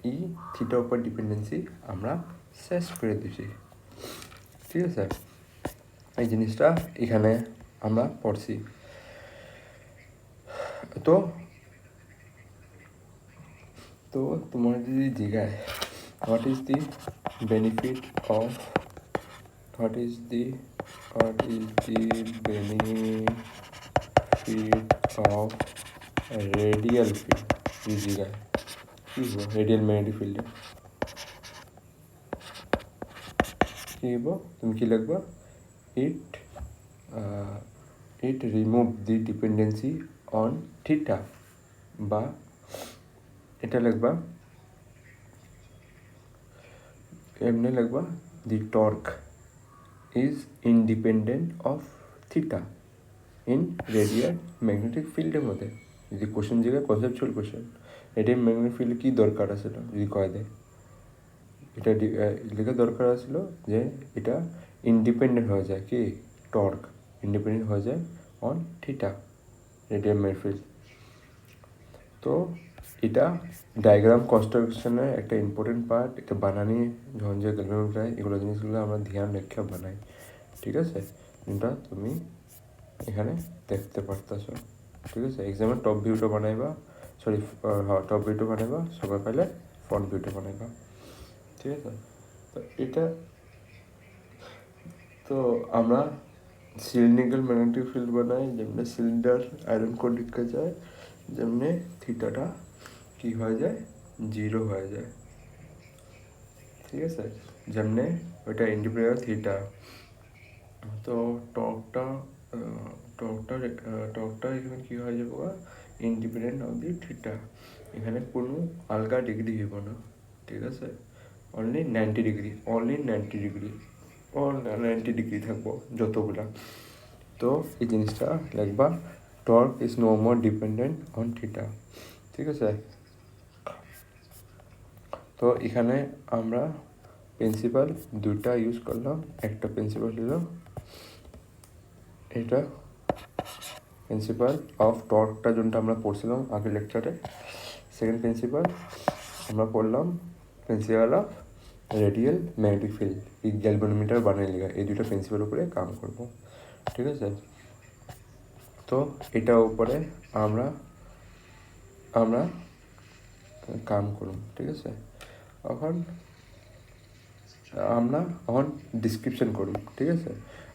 A: এই থিটার উপর ডিপেন্ডেন্সি আমরা শেষ করে দিছি। ঠিক আছে, এই জিনিসটা এখানে আমরা পড়ছি। তো তোমার যদি জিজ্ঞায় what is the benefit of radial field, এই জিজ্ঞায় কী হবো, রেডিয়াল ম্যাগনেটিক ফিল্ডে কী হইব, তুমি কি লিখবা, it remove the dependency on theta, বা এটা লিখবা এমনি লিখবা, the torque is independent of theta in radial magnetic ফিল্ডের মধ্যে। যদি কোশ্চেন জিজ্ঞাসা, conceptual question, radial magnetic field কী দরকার আছিল, যদি কয় দেয় এটা লেখা দরকার আছিল যে এটা ইন্ডিপেন্ডেন্ট হয়ে যায়, কি টর্ক ইন্ডিপেন্ডেন্ট হয়ে যায় on theta, radial magnetic field. তো এটা ডায়াগ্রাম কনস্ট্রাকশনের একটা ইম্পর্টেন্ট পার্ট, এটা বানানি যখন যে গ্যালভ্যানোমিটার এগুলো জিনিসগুলো আমরা ধ্যান রেখে বানাই। ঠিক আছে, এটা তুমি এখানে দেখতে পারতেছো। ঠিক আছে, এক্সামের টপ ভিউটা বানাইবা, টপ ভিউটা বানাইবা, সবাই পাইলে ফ্রন্ট ভিউটা বানাইবা। ঠিক আছে, তো এটা তো আমরা সিলিন্ড্রিক্যাল ম্যাগনেটিক ফিল্ড বানাই, যেমনি সিলিন্ডার আয়রন কোর লিখা যায়, যেমনি থিটাটা কি হয়ে যায়, 0 হয়ে যায়। ঠিক আছে, যেমনি ওইটা ইন্ডিপেন্ডেন্ট থিটা, তো টর্কটা এখানে কী হয়ে যাবো, ইন্ডিপেন্ডেন্ট অফ দি থিটা। এখানে কোনো আলগা ডিগ্রি হইব না, ঠিক আছে, only 90 degree, only 90 degree, all 90 degree থাকবো যতগুলা। তো এই জিনিসটা লিখবা, torque is no more dependent on theta, ঠিক আছে। তো এখানে আমরা প্রিন্সিপাল দুটা ইউজ করলাম। একটা প্রিন্সিপাল হলো এটা, প্রিন্সিপাল অফ টর্কটা যেটা আমরা পড়ছিলাম আগের লেকচারে। সেকেন্ড প্রিন্সিপাল আমরা পড়লাম principal of radial magnetic field, এই গ্যালভানোমিটার বানিয়ে লেখা, এই দুটো প্রিন্সিপাল উপরে কাম করব, ঠিক আছে। তো এটার উপরে আমরা কাম করব, ঠিক আছে। এখন আমরা ডিসক্রিপশন করব, ঠিক আছে।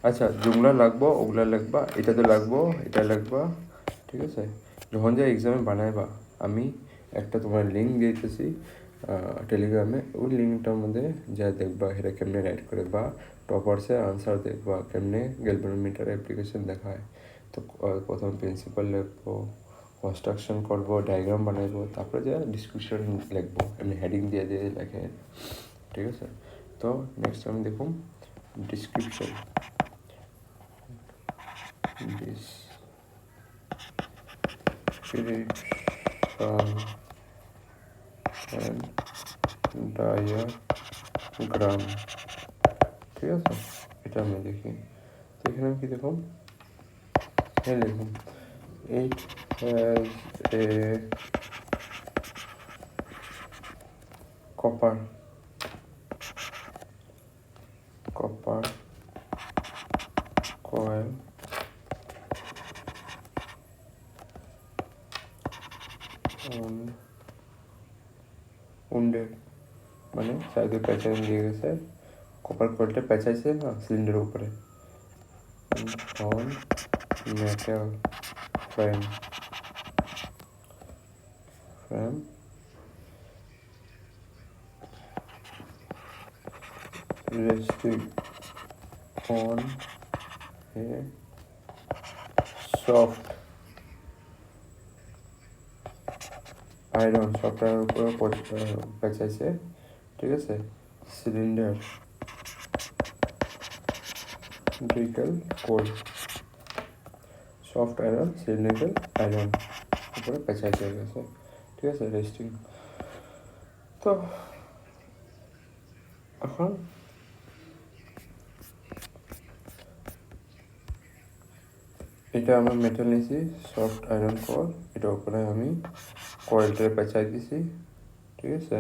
A: আচ্ছা, যেগুলো লাগবো ওগুলো লিখবা, এটাতে লাগবো, এটা লিখবা, ঠিক আছে। যখন যে এক্সামে বানাইবা আমি একটা তোমার লিঙ্ক দিতেছি টেলিগ্রামে, ওই লিঙ্কটার মধ্যে যা দেখবা এটা কেমনে রাইট করে, বা টপার্সের আনসার দেখবা কেমনে গ্যালভানোমিটার অ্যাপ্লিকেশন দেখায়। তো প্রথম প্রিন্সিপাল লিখবো, কনস্ট্রাকশন করবো, ডায়াগ্রাম বানাইবো, তারপরে যা ডিসক্রিপশন লিখবো, এমনি হেডিং দিয়ে দিয়ে লেখে, ঠিক আছে। তো নেক্সট আমি দেখুন ডিসক্রিপশন, ডায়াগ্রাম, ঠিক আছে। এটা আমি দেখি, তো এখানে কি দেখুন, হ্যাঁ দেখুন, it has a copper coil wounded, মানে সাইডে প্যাঁচানো দিয়ে গেছে, কপার কয়েলটা প্যাঁচাইছে না সিলিন্ডারের উপরে, on metal frame resting on a soft iron, soft আয়রনের উপরে পেঁচাইছে, ঠিক আছে। সিলিন্ডার সিলিন্ড্রিক্যাল কোল, সফট আয়রন সিলিন্ড্রিক্যাল আয়রন উপরে পেঁচাইছে গেছে, ঠিক আছে, রেস্টিং। তো এখন এটা আমরা মেটাল নিয়েছি, সফট আয়রন কোল, এটা উপরে আমি কয়েলটা পেঁচাই দিছি, ঠিক আছে,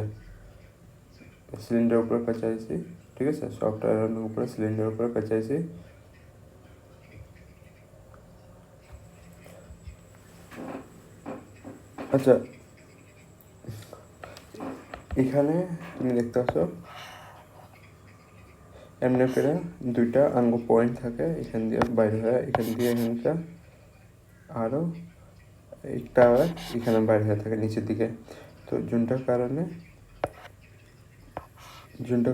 A: সিলিন্ডার উপরে পেঁচাইছি, ঠিক আছে, সফট আয়রনের উপরে সিলিন্ডার উপরে পেঁচাইছি। আচ্ছা, এখানে তুমি দেখতে পাচ্ছ এমনি করে দুইটা আঙ্গ পয়েন্ট থাকে, এখান দিয়ে বাইরে হয়, এখান দিয়ে এখানটা, আরও একটা এখানে বাইরে হয়ে থাকে নিচের দিকে। তো যোনটার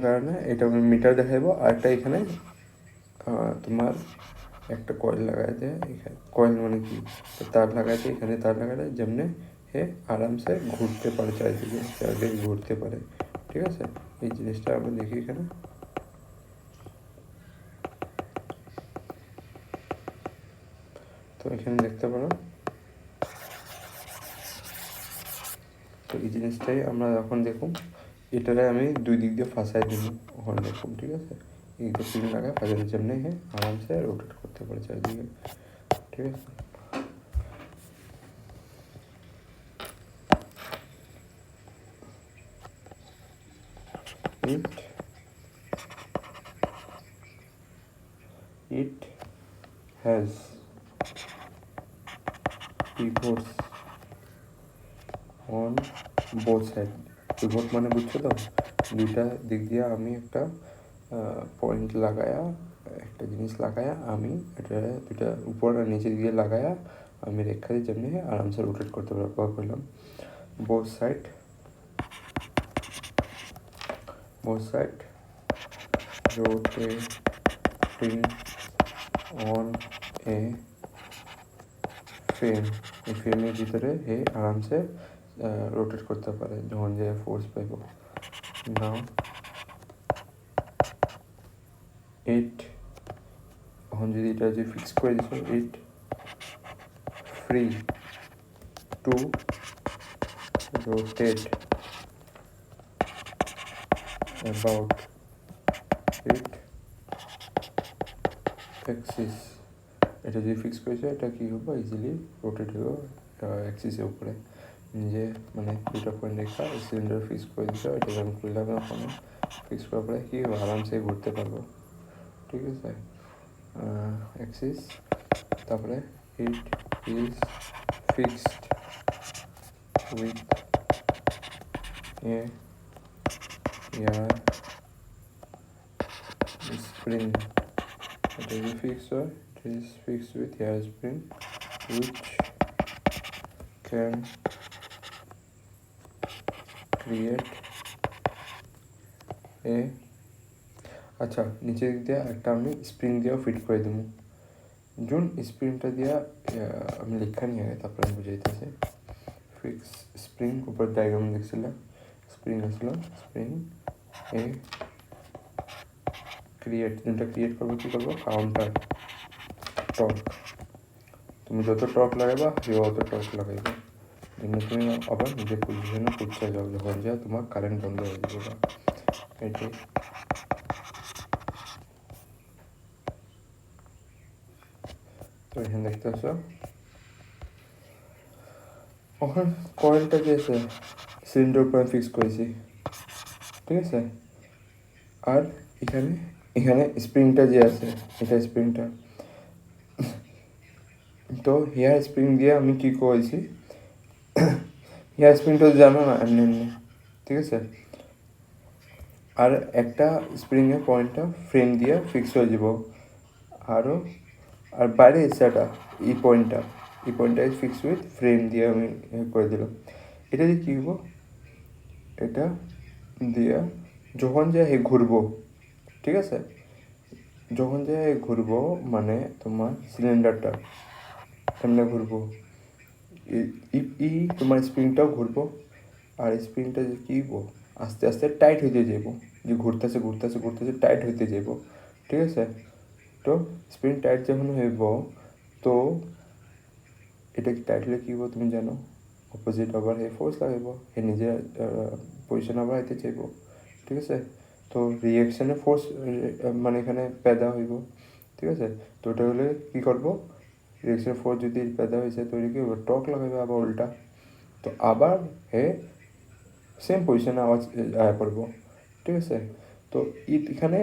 A: কারণে এটা আমি মিটার দেখাইব, আর একটা এখানে তোমার একটা কয়েল লাগাই দেয়, এখানে কয়েল মানে কি, তার লাগাই দেয়, এখানে তার লাগাই দেয়, যেমনি হে আরামসে ঘুরতে পারে, চারিদিকে ঘুরতে পারে, ঠিক আছে। এই জিনিসটা আমরা দেখি এখানে, তো এখানে দেখতে পারো। তো এই জিনিসটাই আমরা এখন দেখুন, এটারে আমি দুই দিক দিয়ে ফাঁসাই দিব, ওখানে দেখুন, ঠিক আছে। এই যে পিন লাগা ফাঁসানোর জন্য হে আরামসে রোটেট করতে পারে চারিদিকে, ঠিক আছে। It has pivots on both sides. Pivot মানে বুঝছো তো, দুইটা দিক দিয়ে আমি একটা পয়েন্ট লাগায়া, একটা জিনিস লাগায়া আমি এটা দুইটা উপর আর নিচে দিয়ে লাগায়া আমি রেখা দিয়ে যেমনি আরামসে রোটেট করতে ব্যবহার করলাম। both side rotating on a frame এই ফ্রেমের ভিতরে হে আরামসে রোটেট করতে পারে যখন যে ফোর্স পাইব। নাও 8, এখন যদি এটা যে ফিক্স করে দিছো 8 free to rotate about 8 Axis, এটা যদি ফিক্স করেছে এটা কী হবো ইজিলি রোটেট হবো অ্যাক্সিসের উপরে। যে মানে দুটা পয়েন্ট রেখা সিলিন্ডার ফিক্স করে দিতে, এটা যখন খুললাম ওখানে ফিক্স করার পরে কি আরামসে ঘুরতে পারবো। ঠিক আছে, অ্যাক্সিস, তারপরে it is fixed with a spring, এটা যদি ফিক্স হয় it is fixed with air spring which can create a, আচ্ছা নিচের দিক দিয়ে একটা আমি স্প্রিং দিয়েও ফিট করে দেবো। যখন স্প্রিংটা দিয়া আমি লেখা নিয়ে তারপরে আমি বুঝাইতেছি। ফিক্স স্প্রিং উপর ডায়াগ্রাম দেখছিলাম, স্প্রিং আসলো, স্প্রিং এ ক্রিয়েট, যেটা ক্রিয়েট করবো কী করবো কাউন্টার টর্ক। তুমি যত টর্ক লাগাইবা সে অত টর্ক লাগাইবা, কিন্তু তুমি আবার নিজের পজিশনে পৌঁছে যাও যখন যা তোমার কারেন্ট বন্ধ হয়ে যাবে। এটাই তো এখানে দেখতে পাচ্ছ। এখন কয়েলটা যে আছে সিলিন্ডার উপরে ফিক্স করেছি, ঠিক আছে। আর এখানে এখানে স্প্রিংটা যে আছে এটা স্প্রিংটা, তো হেয়ার স্প্রিং দিয়ে আমি কী করেছি, হেয়ার স্প্রিংটা জানো না এমনি এমনি, ঠিক আছে। আর একটা স্প্রিংয়ের পয়েন্টটা ফ্রেম দিয়ে ফিক্স হয়ে যাব, আরও আর বাইরে সেটা এই পয়েন্টটা ফিক্স উইথ ফ্রেম দিয়ে আমি করে দিলাম। এটা দিয়ে কী হবো, এটা দিয়ে যখন যে ঘুরবো, ঠিক আছে, যখন যে ঘুরবো মানে তোমার সিলিন্ডারটা এমনি ঘুরবো, তোমার স্প্রিংটাও ঘুরবো, আর স্প্রিংটা যে কী হবো আস্তে আস্তে টাইট হইতে যাব, যে ঘুরতেছে ঘুরতেছে ঘুরতেছে টাইট হইতে যাব, ঠিক আছে। তো স্প্রিং টাইট যখন হইব, তো এটা কি টাইট হলে কী হবো তুমি জানো, অপোজিট আবার হে ফোর্স লাগাইব, হে নিজের পজিশন আবার আইতে চাইব, ঠিক আছে। তো রিয়েকশানে ফোর্স মানে এখানে পেদা হইব, ঠিক আছে। তো ওটা হলে কী করবো, রিয়েকশন ফোর্স যদি পেদা হয়েছে তৈরি কি হবে টর্ক লাগাইবে আবার উল্টা, তো আবার হে সেম পজিশনে আওয়াজ পড়বো, ঠিক আছে। তো এখানে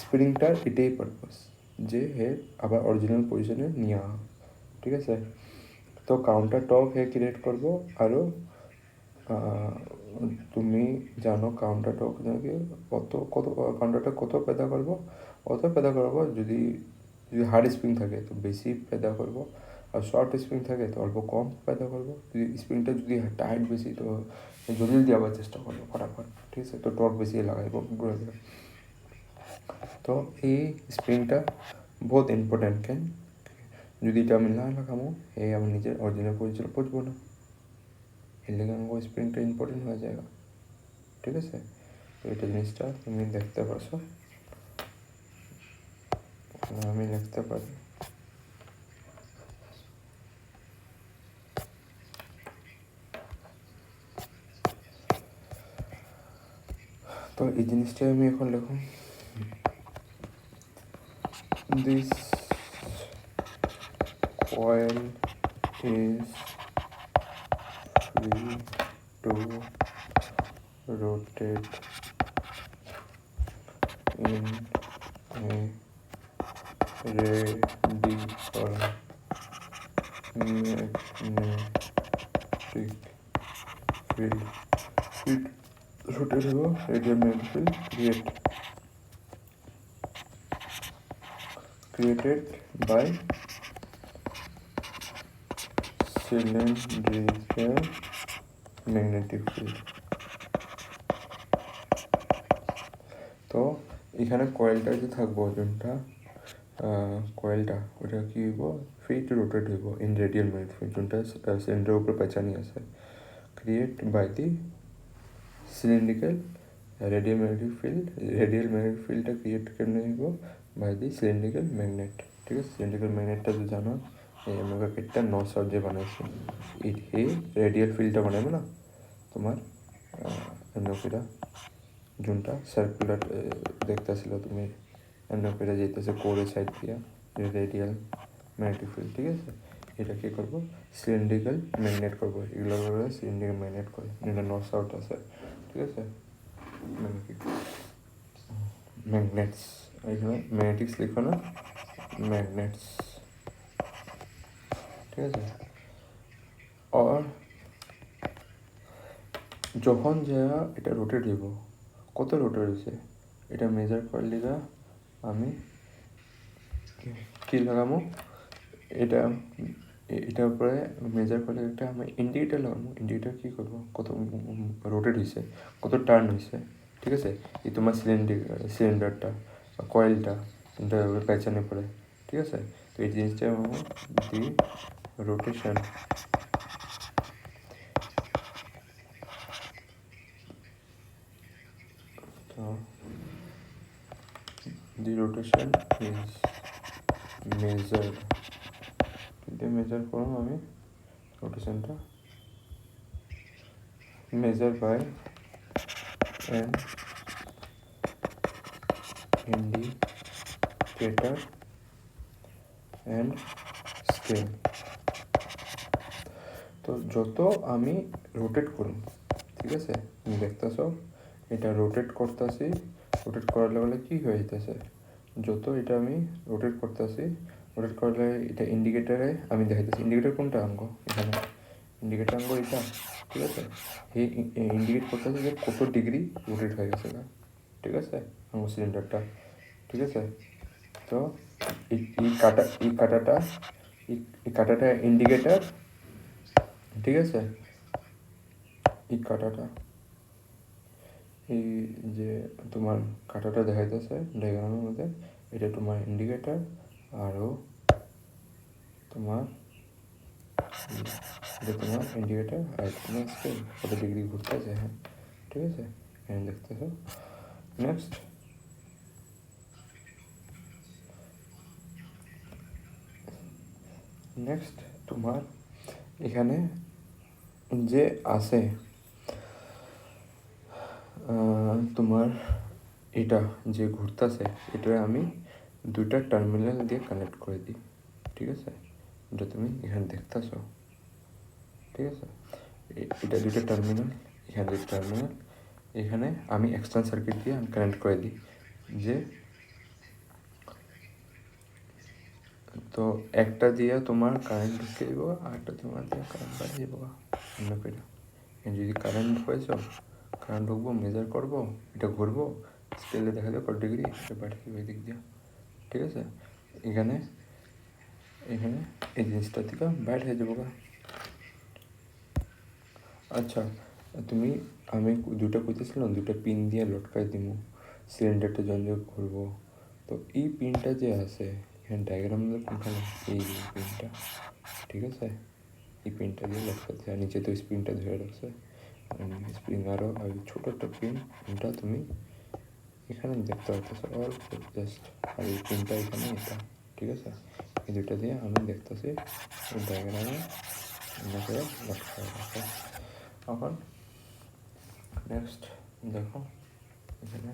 A: স্প্রিংটার এটাই পারপাস যে হে আবার অরিজিনাল পজিশনে নিয়ে আওয়া, ঠিক আছে। তো কাউন্টার টর্ক হে ক্রিয়েট করবো, আরও তুমি জানো কাউন্টার টর্ক নাকি কত কাউন্টারটা কত পেদা করবো, অত পেদা করবো। যদি হার্ড স্প্রিং থাকে তো বেশি পেদা করবো, আর শর্ট স্প্রিং থাকে তো অল্প কম পেদা করবো। যদি স্প্রিংটা যদি টাইট বেশি তো জলদি আবার চেষ্টা করবো ফটাফট, ঠিক আছে। তো টর্ক বেশি লাগাইবো ঘুরে ঘুরে। তো এই স্প্রিংটা বহুত ইম্পর্টেন্ট কেন, যদি এটা আমি না লাগামো এই আমার নিজের অরিজিনাল পজিশনে পৌঁছবো না, এর লেগে আমার স্প্রিংটা ইম্পর্টেন্ট হয়ে যায়, ঠিক আছে। তো এটা জিনিসটা তুমি দেখতে পারছো, আমি লিখতে পারি। তো এই জিনিসটাই আমি এখন লিখুন, this coil is free to rotate in a radical magnetic field. It rotate होगा radial magnetic field created by cylindrical magnetic field. তো এখানে কয়েলটা যে থাকবো ওজনটা কয়েলটা ওটা কি হইব ফিট রোটেট হইব ইন রেডিয়াল ম্যাগনেটিক ফিল্ড যোনটা সিলিন্ডারের উপরে পেঁচানি আছে create by the cylindrical radial magnetic ফিল্ডটা ক্রিয়েট কেমনে হইব বাই দি সিলিন্ড্রিক্যাল ম্যাগনেট। ঠিক আছে, সিলিন্ড্রিক্যাল ম্যাগনেটটা তো জানো এই আমরা একটা নর্থ সাউথ যে বানাইছি এই রেডিয়াল ফিল্ডটা বানাইবো না তোমার এমনকিটা যোনটা সার্কুলার দেখতেছিল তুমি এমনকিটা যেতেছে কোরের সাইড দিয়া রেডিয়াল ম্যাগনেটিক ফিল্ড। ঠিক আছে, এটা কী করবো সিলিন্ড্রিক্যাল ম্যাগনেট করবো, এগুলো সিলিন্ড্রিক্যাল ম্যাগনেট করে যেটা নর্থ সাউথ আছে। ঠিক আছে, ম্যাগনেটস এখানে ম্যাগনেটিক্স লিখো না ম্যাগনেটস। ঠিক আছে, আর যখন যা এটা রোটেট হইব কত রোটেট হয়েছে এটা মেজার করার লিগা আমি কী লাগামো এটার উপরে মেজার করলে একটা আমি ইন্ডিকেটার লাগাবো। ইন্ডিকেটার কী করবো কত রোটেট হয়েছে কত টার্ন হয়েছে। ঠিক আছে, এই তোমার সিলিন্ডারটা কয়েলটা এটা পেঁচানো পড়ে। ঠিক আছে, তো এই জিনিসটা দি রোটেশন তো the rotation is measured দিয়ে মেজার করুন আমি রোটেশনটা measure by an indicator and scale। তো যত আমি রোটেট করুন, ঠিক আছে, তুমি দেখতেছ এটা রোটেট করতেছি, রোটেট করার লেভেলে কী হয়ে যেতেছে যত এটা আমি রোটেট করতেছি, রোটেট করলে এটা ইন্ডিকেটারে আমি দেখাইতেছি। ইন্ডিকেটার কোনটা অঙ্গ এখানে ইন্ডিকেটার অঙ্গ এটা। ঠিক আছে, এই ইন্ডিকেট করতেছে যে কত ডিগ্রি রোটেট হয়ে গেছে না। ঠিক আছে, অঙ্গ সিলিন্ডারটা। ঠিক আছে, তো এই কাটাটা ইন্ডিকেটার। ঠিক আছে, এই কাটাটা এই যে তোমার কাটাটা দেখাইতেছে ডায়াগ্রামের মধ্যে এটা তোমার ইন্ডিকেটার আরও তোমার এটা তোমার ইন্ডিকেটার আর তোমার স্কেল কত ডিগ্রি ঘুরতেছে। হ্যাঁ, ঠিক আছে, হ্যাঁ দেখতেছ। নেক্সট তোমার এখানে যে আছে তোমার এটা যে ঘুরতেছে এটা আমি দুইটা টার্মিনাল দিয়ে কানেক্ট করে দিই। ঠিক আছে, এটা তুমি এখানে দেখতেছ। ঠিক আছে, এটা দুইটা টার্মিনাল, এখানে দুইটা টার্মিনাল, এখানে আমি এক্সটার্নাল সার্কিট দিয়ে আমি কানেক্ট করে দিই যে তো একটা দিয়ে তোমার কারেন্ট ঢুকে যাব আর একটা তোমার দিয়ে কারেন্ট বাড়িয়ে যাবো অন্য করে। যদি কারেন্ট হয়েছ কারেন্ট ঢুকবো মেজার করবো এটা ঘুরবো স্কেলে দেখা যাবে কত ডিগ্রি এটা বাড়িয়ে যাবে দিক দিয়ে। ঠিক আছে, এখানে এখানে এই জিনিসটা থেকে বাইর হয়ে যাবো। আচ্ছা, তুমি আমি দুটো কইতেছিলাম দুটো পিন দিয়ে লটকাই দিব সিলিন্ডারটা যখন ঘুরবো। তো এই পিনটা যে আছে এখানে ডায়াগ্রাম কোনখানে এই পিনটা। ঠিক আছে, এই পিনটা দিয়ে লটকাতে আর নিচে তো স্প্রিংটা ধরে রাখছে স্প্রিং আরও ছোটো একটা পিন পিনটা তুমি এখানে দেখতে পাচ্ছ অল্প জাস্ট আর এই পিনটা এখানে এটা। ঠিক আছে, এই দুটো দিয়ে আমি দেখতেছি এই ডায়াগ্রামে এটাকে লটকা রাখা। এখন নেক্সট দেখো এখানে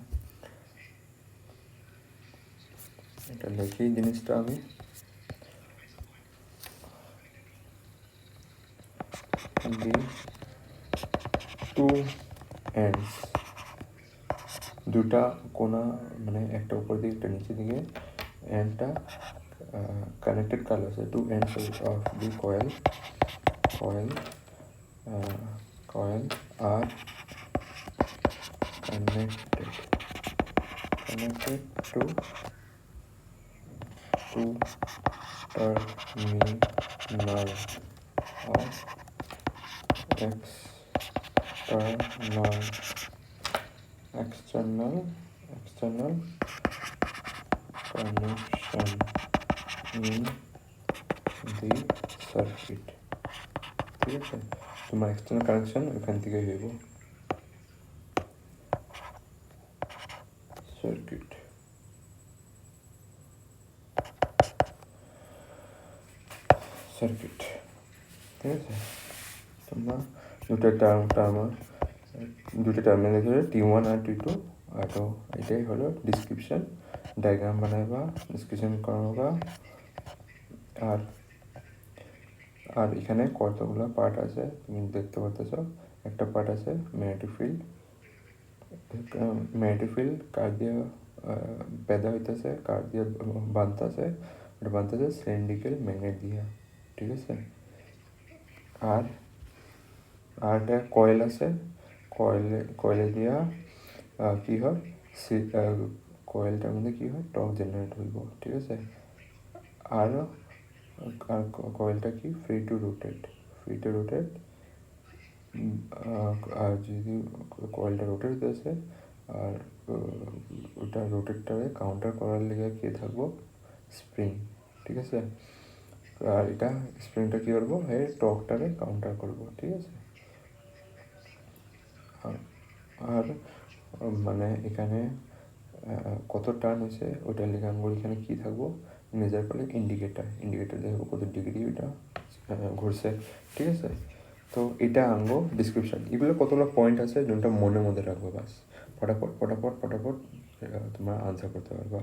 A: এটা লেখি জিনিসটা আমি টু এন্ডস দুটা কোনা মানে একটা উপর দিকে একটা নিচে দিকে এন্ডটা কানেক্টেড কালার আছে two ends of the coil আর connected to terminal of external connection in the circuit, ঠিক আছে? তোমার এক্সটার্নাল কানেকশন ওখান থেকে হইব সার্কিট, সার্কিট, ঠিক আছে? তোমরা দুটো টার্মিনাল লিখে T1 আর T2, আর তো এটাই হলো ডিসক্রিপশন, ডায়াগ্রাম বানাইবা, ডিসক্রিপশন করবা। আর আর এখানে কতগুলো পার্ট আছে তুমি দেখতে পাচ্ছ। একটা পার্ট আছে ম্যাগনেটিক ফিল্ড, ম্যাগনেটিক ফিল্ড কার দিয়ে পেদা হইতেছে, কার দিয়ে বাঁধতেছে, ওটা বাঁধতেছে সিলিন্ড্রিক্যাল ম্যাগনেট দিয়ে, ঠিক আছে? আর আর একটা কয়েল আছে, কয়েলে দিয়া কী হয়, কয়েলটার মধ্যে কী হয়, টর্ক জেনারেট হইব, ঠিক আছে? আর কয়েলটা কি ফ্রি টু রোটেট, আর যদি কয়েলটা রোটেট হইতেছে আর ওটা রোটেটটারে কাউন্টার করার লেগে কে থাকবো, স্প্রিং, ঠিক আছে? আর এটা স্প্রিংটা কী করবো, এর টর্কটারে কাউন্টার করবো, ঠিক আছে? আর মানে এখানে কত টার্ন হয়েছে ওইটার লেগে আমি এখানে কী থাকবো, মেজার করলে ইন্ডিকেটার দেখবো কত ডিগ্রি ওইটা ঘুরছে, ঠিক আছে? তো এটা আনবো ডিসক্রিপশান। এগুলো কতগুলো পয়েন্ট আছে যোনটা মনের মধ্যে রাখবো, বাস ফটাফট তোমার আনসার করতে পারবা।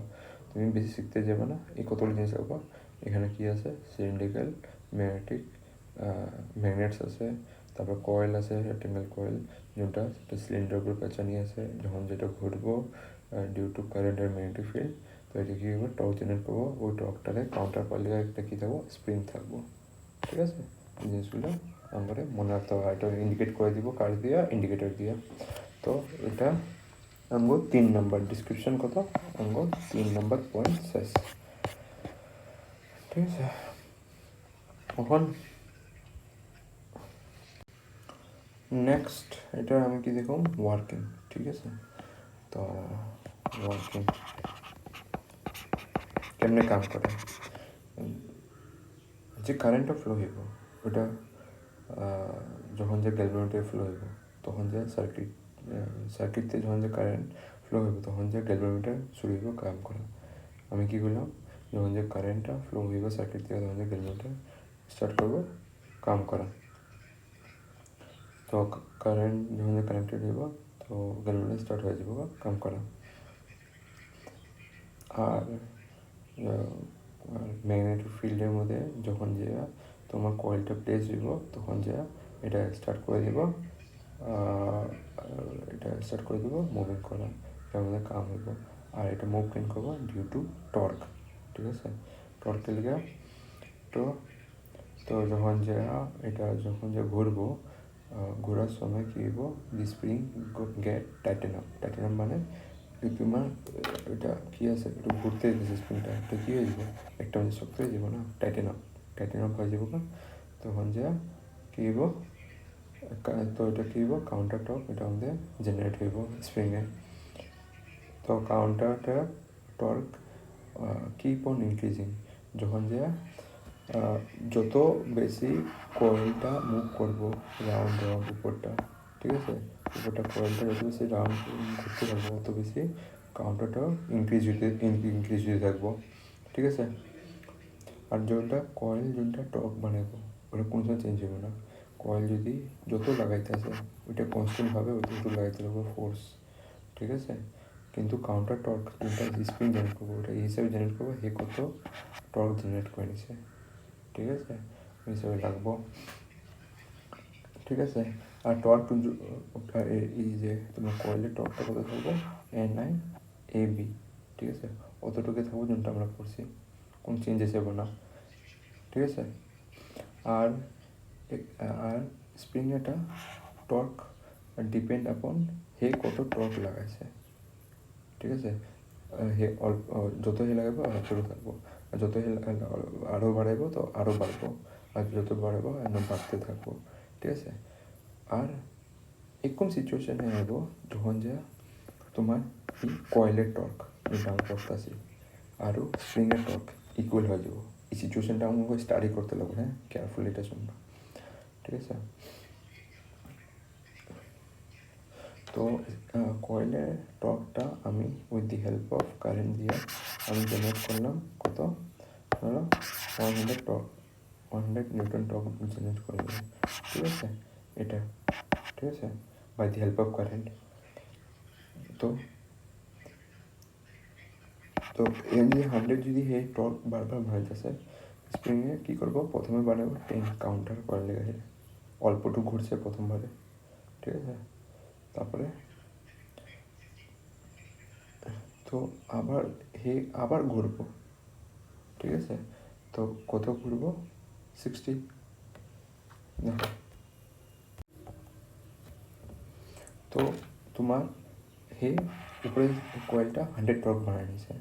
A: তুমি বেশি শিখতে যাবে না, এই কতগুলো জিনিস রাখবো। এখানে কি আছে, সিলিন্ড্রিক্যাল ম্যাগনেটিক ম্যাগনেটস আছে, তারপর কয়েল আছে, রেক্টাঙ্গেল কয়েল, যেটা সেটা সিলিন্ডার উপর পেঁচানি আছে, যখন যেটা ঘুরবো ডিউ টু কারেন্ট আর ম্যাগনেটিক ফিল্ড, তো এটা কী হবে, টর্ক জেনারেট করবো, ওই টর্কটারে কাউন্টার করলে একটা কী থাকবো, স্প্রিং থাকবো, ঠিক আছে? এই জিনিসগুলো আমাদের মনে রাখতে হবে। এটা ইন্ডিকেট করে দিব কার দিয়া, ইন্ডিকেটর দিয়া। তো এটা আমগো 3 নম্বর ডিসক্রিপশন কত, আমগো 3 নম্বর পয়েন্ট শেষ, ঠিক আছে? এখন নেক্সট এটা আমি কি দেখুন ওয়ার্কিং, ঠিক আছে? তো ওয়ার্কিং কেমনে কাম করে, যে কারেন্টটা ফ্লো হইব ওটা যখন যে গ্যালভানোমিটারে ফ্লো হইব, তখন যে সার্কিটতে যখন যে কারেন্ট ফ্লো হইব, তখন যে গ্যালভানোমিটার শুরু হইব কাম করা। আমি কী করলাম, যখন যে কারেন্টটা ফ্লো হইব সার্কিট থেকে, তখন যে গ্যালভানোমিটার স্টার্ট করব কাম করা। তো কারেন্ট যখন যে কানেক্টেড হইব, তো গ্যালভানোমিটার স্টার্ট হয়ে যাব কাম করা। আর ম্যাগনেটিক ফিল্ডের মধ্যে যখন যে তোমার কয়েলটা প্লেস হইব, তখন যে এটা স্টার্ট করে দিব, মুভিং করা, এটার মধ্যে কাম হইব। আর এটা মুভ কেন করবো, ডিউ টু টর্ক, ঠিক আছে? টর্কের লিগে তো যখন যে এটা যখন যে ঘুরবো, ঘোরার সময় কী হইব, দি স্প্রিং গেট টাইটেনাম মানে তোমার এটা কী আছে, একটু ঘুরতে দিয়েছে স্প্রিংটা, এটা কী হয়ে যাবো, একটা মানে শক্ত হয়ে যাবো না, টাইটেনাম হয়ে যাবো না, তখন যা কী হইব, তো এটা কী হইব, কাউন্টার টর্ক এটা আমাদের জেনারেট হইব স্প্রিংয়ে। তো কাউন্টারটা টর্ক কিপ অন ইনক্রিজিং, যখন যে যত বেশি কয়েলটা মুভ করবো রাউন্ড উপরটা, ঠিক আছে? উপরটা কয়েলটা যত বেশি রাউন্ড ঘুরতে পারবো, তত বেশি কাউন্টারটা ইনক্রিজ হতে থাকবো, ঠিক আছে? আর যোনটা টর্ক বানাবো ওটা কোনো সময় চেঞ্জ হবে না। কয়েল যদি যত লাগাইতে আসে ওইটা কনস্ট্যান্টভাবে ওইটা একটু লাগাইতে লাগবে ফোর্স, ঠিক আছে? কিন্তু কাউন্টার টর্ক যোনটা স্প্রিং জেনারেট করবো, ওটা এই হিসাবে জেনারেট করবো হে কত টর্ক জেনারেট করে নিছে, ঠিক আছে? এই হিসাবে লাগবো, ঠিক আছে? আর টর্ক এই যে তোমার কয়েলের টর্কটা কত থাকবো, N9AB, ঠিক আছে? অতটুকু থাকবো যোনটা আমরা করছি, কোনো চেঞ্জেস হবে না, ঠিক আছে? আর স্প্রিং এটা টর্ক ডিপেন্ড আপন হে কত টর্ক লাগাইছে, ঠিক আছে? হে অল্প যত হে লাগাবো তত থাকবো, আর যত হে আরও বাড়াইবো তো আরও বাড়বো, আর যত বাড়াবো একদম বাড়তে থাকবো, ঠিক আছে? আর এরকম সিচুয়েশানে আইব যখন যে তোমার কয়েলের টর্ক যেটা আমি করতেছি, আৰু স্প্ৰিঙৰ টৰ্ক ইকুৱেল হৈ যাব। এই চিটুৱেশ্যনটা আমাক ষ্টাডি করতে লাগবে, হ্যাঁ, কেয়ারফুলি এটা শুনবা, ঠিক আছে। তো কয়েলের টর্কটা আমি with the help of current দিয়ে আমি জেনারেট করলাম কত, হলো 100 নিউটন টর্ক জেনারেট করলাম, ঠিক আছে, এটা, ঠিক আছে, by the help of current. তো তো এমনি 100 যদি সেই টর্ক বারবার বাড়াইতেছে, স্প্রিংয়ে কী করবো, প্রথমে বানাবো 10 কাউন্টার করার লেগে, অল্পটু ঘুরছে প্রথমবারে, ঠিক আছে, তারপরে তো আবার ঘুরবো, ঠিক আছে। তো কত ঘুরবো, 60, দেখো। তো তোমার উপরে কয়েলটা 100 টর্ক বানাই নিছে,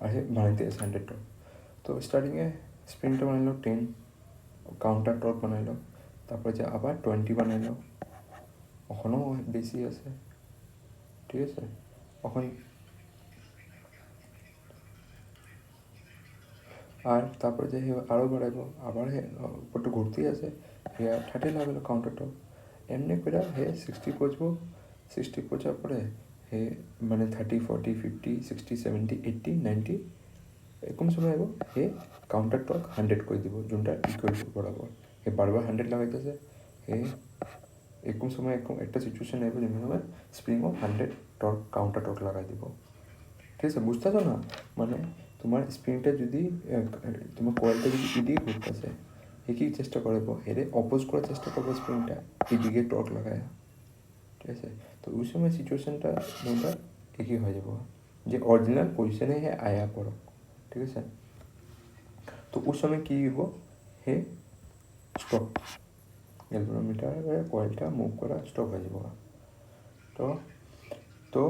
A: আর বানাইতে আছে 100 টর্ক। তো স্টার্টিংয়ে স্প্রিংটা বানাইলো 10 কাউন্টার টর্ক বানাইলো, তারপরে যে আবার 20 বানাইলো, ওখানেও বেশি আছে, ঠিক আছে। এখন আর তারপরে যে আরও বাড়াইব, আবার উপরটা ঘুরতেই আছে, 30 লাগালো কাউন্টার টর্ক, এমনি করে 60 পৌঁছবো, 60 পৌঁছার পরে মানে 30, 40, 50, 60, 70, 80, 90 এরকম সময় আইব, কাউন্টার টর্ক 100 করে দিব, যোনটা ইকুয়াল বরাবর। বারবার 100 লাগাইতেছে, এরকম সময় এরকম একটা সিচুয়েশন আইব যেমন সময় স্প্রিংও 100 টর্ক কাউন্টার টর্ক লাগাই দিব, ঠিক আছে, বুঝতেছো না? মানে তোমার স্প্রিংটা যদি তোমার কয়েলটা যদি এদিকে ঘুরতেছে, কি চেষ্টা করবো, অপোজ করার চেষ্টা করবো স্প্রিংটা এদিকে টর্ক লাগায়, ঠিক আছে। তো ওই সময় সিচুয়েশনটা তোমরা একই হয়ে যাব, যে অরিজিনাল পজিশনে আয়া পড়ো, ঠিক আছে। তো ওই সময় কী হইব, স্টপ, গ্যালভানোমিটারের কয়েলটা মুভ করা স্টপ হয়ে যাব। তো তো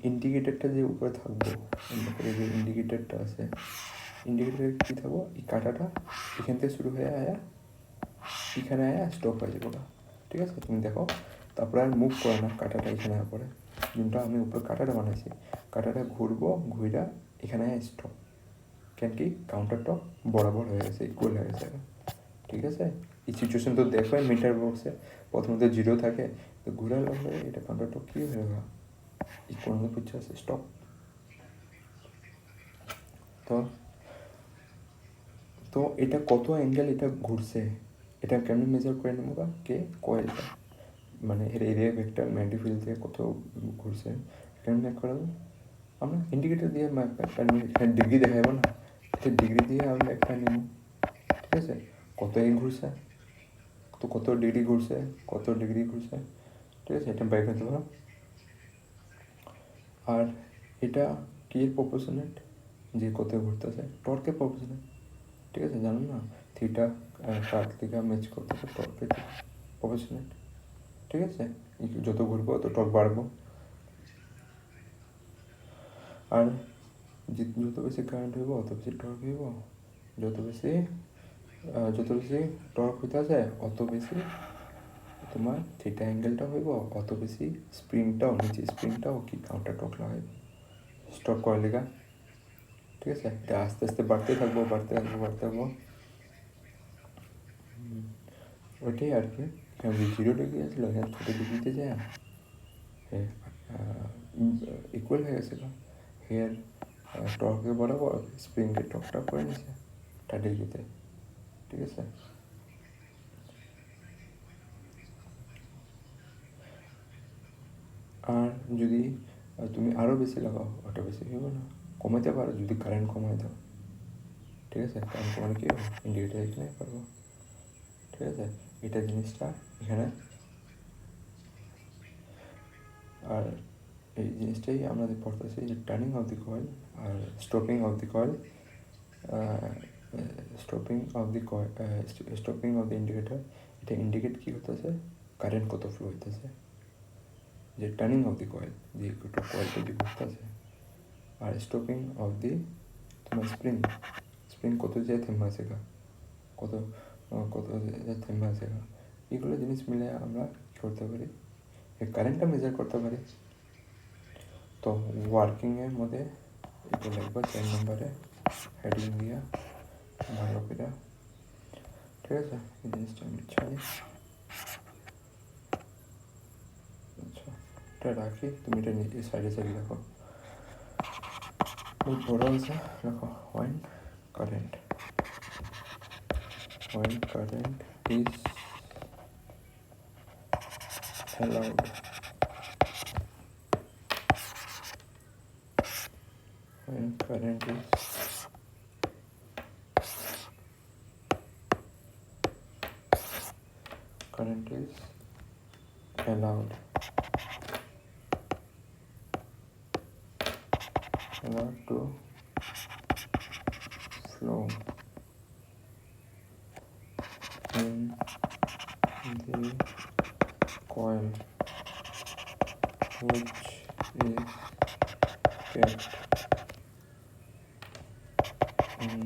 A: ইন্ডিকেটারটা যে উপরে থাকবো, যে ইন্ডিকেটারটা আছে, ইন্ডিকেটারে কী থাকবো, এই কাঁটাটা এখান থেকে শুরু হয়ে এখানে স্টপ হয়ে যাবো, ঠিক আছে। তুমি দেখো, তারপরে আর মুভ করে না, কাঁটাটা এখানে পরে, যোনটা আমি উপরে কাঁটাটা বানাইছি, কাঁটাটা ঘুরবো, ঘুরা এখানে স্টপ, কেন কি কাউন্টারটা বরাবর হয়ে গেছে, ইকুয়াল হয়ে গেছে, ঠিক আছে। এই সিচুয়েশন তো দেখো মিটার বক্সে প্রথমত 0 থাকে, তো ঘুরার লাগলে এটা কাউন্টারটা কী হয়ে গেল, ইকুয়াল বুঝছে আছে, স্টপ। তো তো এটা কত অ্যাঙ্গেল এটা ঘুরছে, এটা কেমনি মেজার করে নেবো, কে কয়েলটা, মানে এরিয়া ভেক্টর ম্যাগনিফিল্ড থেকে কত ঘুরছে কেমন ম্যাপ করা যাবে, আমরা ইন্ডিকেটার দিয়ে ম্যাপ একটা নিয়ে, এখানে ডিগ্রি দেখাবো না, এটা ডিগ্রি দিয়ে আমরা একটা নেব, ঠিক আছে, কত ঘুরছে, তো কত ডিগ্রি ঘুরছে, কত ডিগ্রি ঘুরছে, ঠিক আছে, এটা বাইর করতে পারো। আর এটা কি প্রপোর্শনেট, যে কত ঘুরতেছে টর্কের প্রপোর্শনেট, ঠিক আছে, জানো না, থিটা কার থেকে ম্যাচ করতেছে টর্কের প্রপোর্শনেট, ঠিক আছে, যত ঘুরবো তত টর্ক বাড়বো। আর যত বেশি কারেন্ট হইব অত বেশি টর্ক হইব, যত বেশি টর্ক হইতেছে অত বেশি তোমার থিটা অ্যাঙ্গেলটা হইব, অত বেশি স্প্রিংটাও নিচে স্প্রিংটাও কি কাউন্টার টর্ক লাগাইব স্টপ করার লেগা, ঠিক আছে। এটা আস্তে আস্তে বাড়তে থাকবো। ওইটাই আর কি, এখানে 0 ডিগ্রি আসলো, এখানে 30 ডিগ্রিতে যায় ইকুয়াল হয়ে গেছিলো, হেয়ার টর্কের বরাবর স্প্রিংকে টর্কটা করে নিছে 30 ডিগ্রিতে, ঠিক আছে। আর যদি তুমি আরও বেশি লাগাও, ওটা বেশি হইব না, কমাইতে পারো যদি কারেন্ট কমাই দাও, ঠিক আছে, কারেন্ট কমালে কী হবে, ইন্ডিকেটার এখানে পারবো, ঠিক আছে, এটা জিনিসটা এখানে। আর এই জিনিসটাই আমরা পড়তেছি যে টার্নিং অফ দি কয়েল আর stopping of the coil, stopping of the indicator, এটা ইন্ডিকেট কী করতেছে, কারেন্ট কত ফ্লো হইতেছে, যে টার্নিং অফ দি কয়েল, যে কয়েলটা যে ঘুরতেছে, আর স্টপিং অফ দি তোমার স্প্রিং কত যায় থেমে আছে গা, কত থেমে আছে গা, এগুলো জিনিস মিলে আমরা কী করতে পারি, কারেন্টটা মেজার করতে পারি। তো ওয়ার্কিংয়ের মধ্যে এটা লিখবো 4 নম্বরে হেডিং দিয়া ভালো করে, ঠিক আছে? এই জিনিসটা আমি ছাড়ি। আচ্ছা, এটা রাখি, তুমি এটা নিজে সাইডে সাইডে রাখো। বহুত বড় আছে, রাখো। When current is allowed, when current is allowed to flow in the coil which is kept in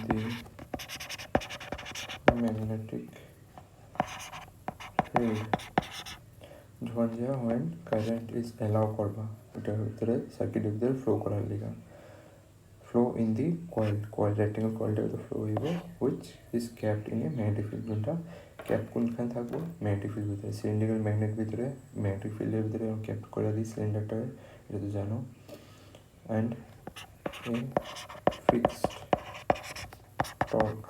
A: the magnetic field। যখন যে when current is allow করবা, এটার ভিতরে সার্কিটের ভিতরে ফ্লো করার লিগা, flow in the coil rectangle কয়েলটার ভিতরে ফ্লো হইব, which is capped in a magnetic field. কোনটা ক্যাপ কোনখানে থাকবো? ম্যাগনেটিক ফিল্ড ভিতরে, সিলিন্ড্রিক্যাল ম্যাগনেট ভিতরে, ম্যাগনেটিক ফিল্ডের ভিতরে ক্যাপ করে দিই সিলিন্ডারটাকে, এটা তো জানো। And a fixed torque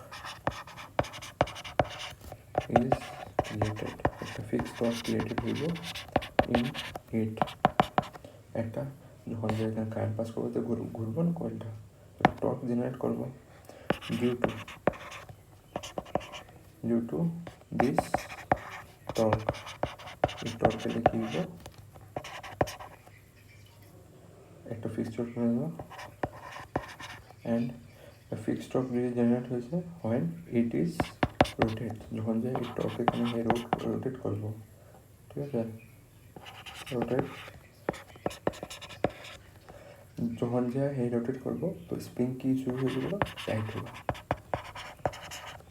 A: is created, একটা ফিক্সড টর্ক ক্রিয়েটেড হইব ইন ইট। একটা যখন যে এখানে কারেন্ট পাস করবো তো ঘুরবো না কয়েলটা, টর্ক জেনারেট করবো ডিউ টু দিস টর্ক। এই টর্ক পেলে কী হইব? একটা ফিক্সড টর্ক হয়ে যাবো। অ্যান্ড ফিক্সড টর্ক যদি জেনারেট হয়েছে when it is রোটেট, যখন যে এই টর্ক এখানে রোটেট করবো, ঠিক আছে? রোটেট যখন যে এই রোটেট করবো তো স্প্রিং কি শুরু হয়ে যাবে? টাইট হবে।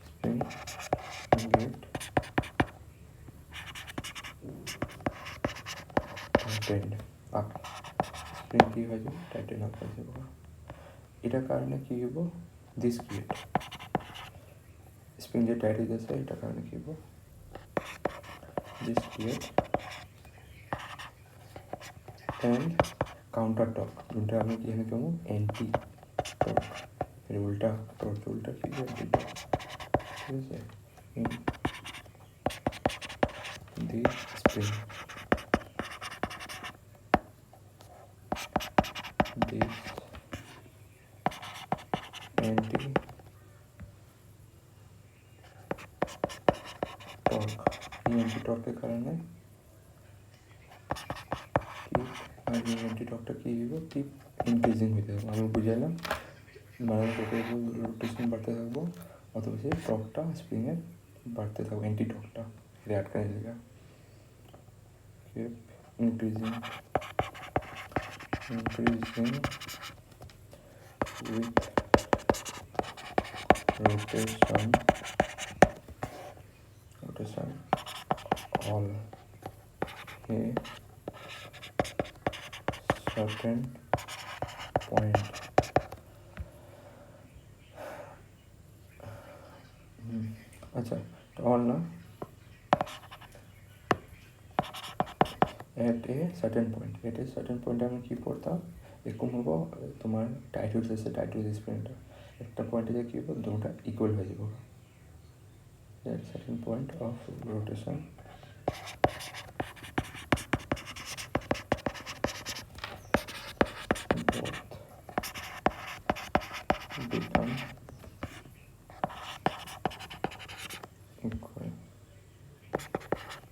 A: স্প্রিং গেট টাইটেন্ড আপ, স্প্রিং কি হয়ে যাবে? টাইটেন আপ হয়ে যাবে। এটার কারণে কি হইব? দিস ক্রিয়েট, স্প্রিং যে টাইট হয়ে যাচ্ছে এটার কারণে কি হইব? This create and counter torque, যেটা আমি এখানে কেমন অ্যান্টি টর্ক, এর উল্টা টর্ক, উল্টা কি অ্যান্টি টর্ক, ঠিক আছে? দি স্প্রিং দিস অ্যান্টি টর্ক, এই অ্যান্টি টর্কের কারণে আর এই অ্যান্টি টর্কটা কী হইব? কিপ ইনক্রিজিং হইতে থাকবো। আমি বুঝাইলাম, মানে রোটেশন বাড়তে থাকবো, অথবা সেই টর্কটা স্প্রিংয়ের বাড়তে থাকবো, অ্যান্টি টর্কটা এটা আটকানোর জায়গা। Keep increasing with rotation all a certain point। আচ্ছা, all না, at a certain point, আমি কী করতাম? এরকম হবো, তোমার টাইট হচ্ছে টাইট হয়েছে স্প্রিংটা, একটা পয়েন্টে যে কী হবো? দুটা ইকুয়াল হয়ে যাবো। at certain point of rotation both become equal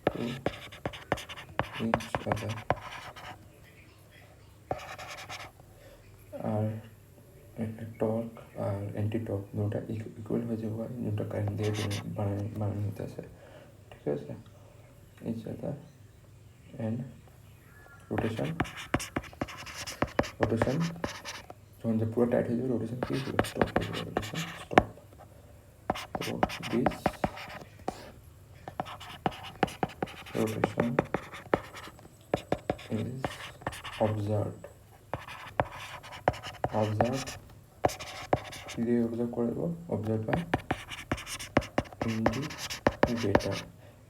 A: to each other। আর টর্ক আর অ্যান্টি টর্ক দুটা ইকুয়াল হয়ে যাবো, দুটা কারেন্ট দিয়ে বানানো হতে আছে, ঠিক আছে? each other and rotation যখন যে পুরো টাইট হয়ে যাবে রোটেশন কি হয়ে যাবে? স্টপ হয়ে যাবে, রোটেশন স্টপ। তো this rotation is observed observe কী দিয়ে অবজার্ভ করব, অবজার্ভ বাই ইন্ডিকেটার।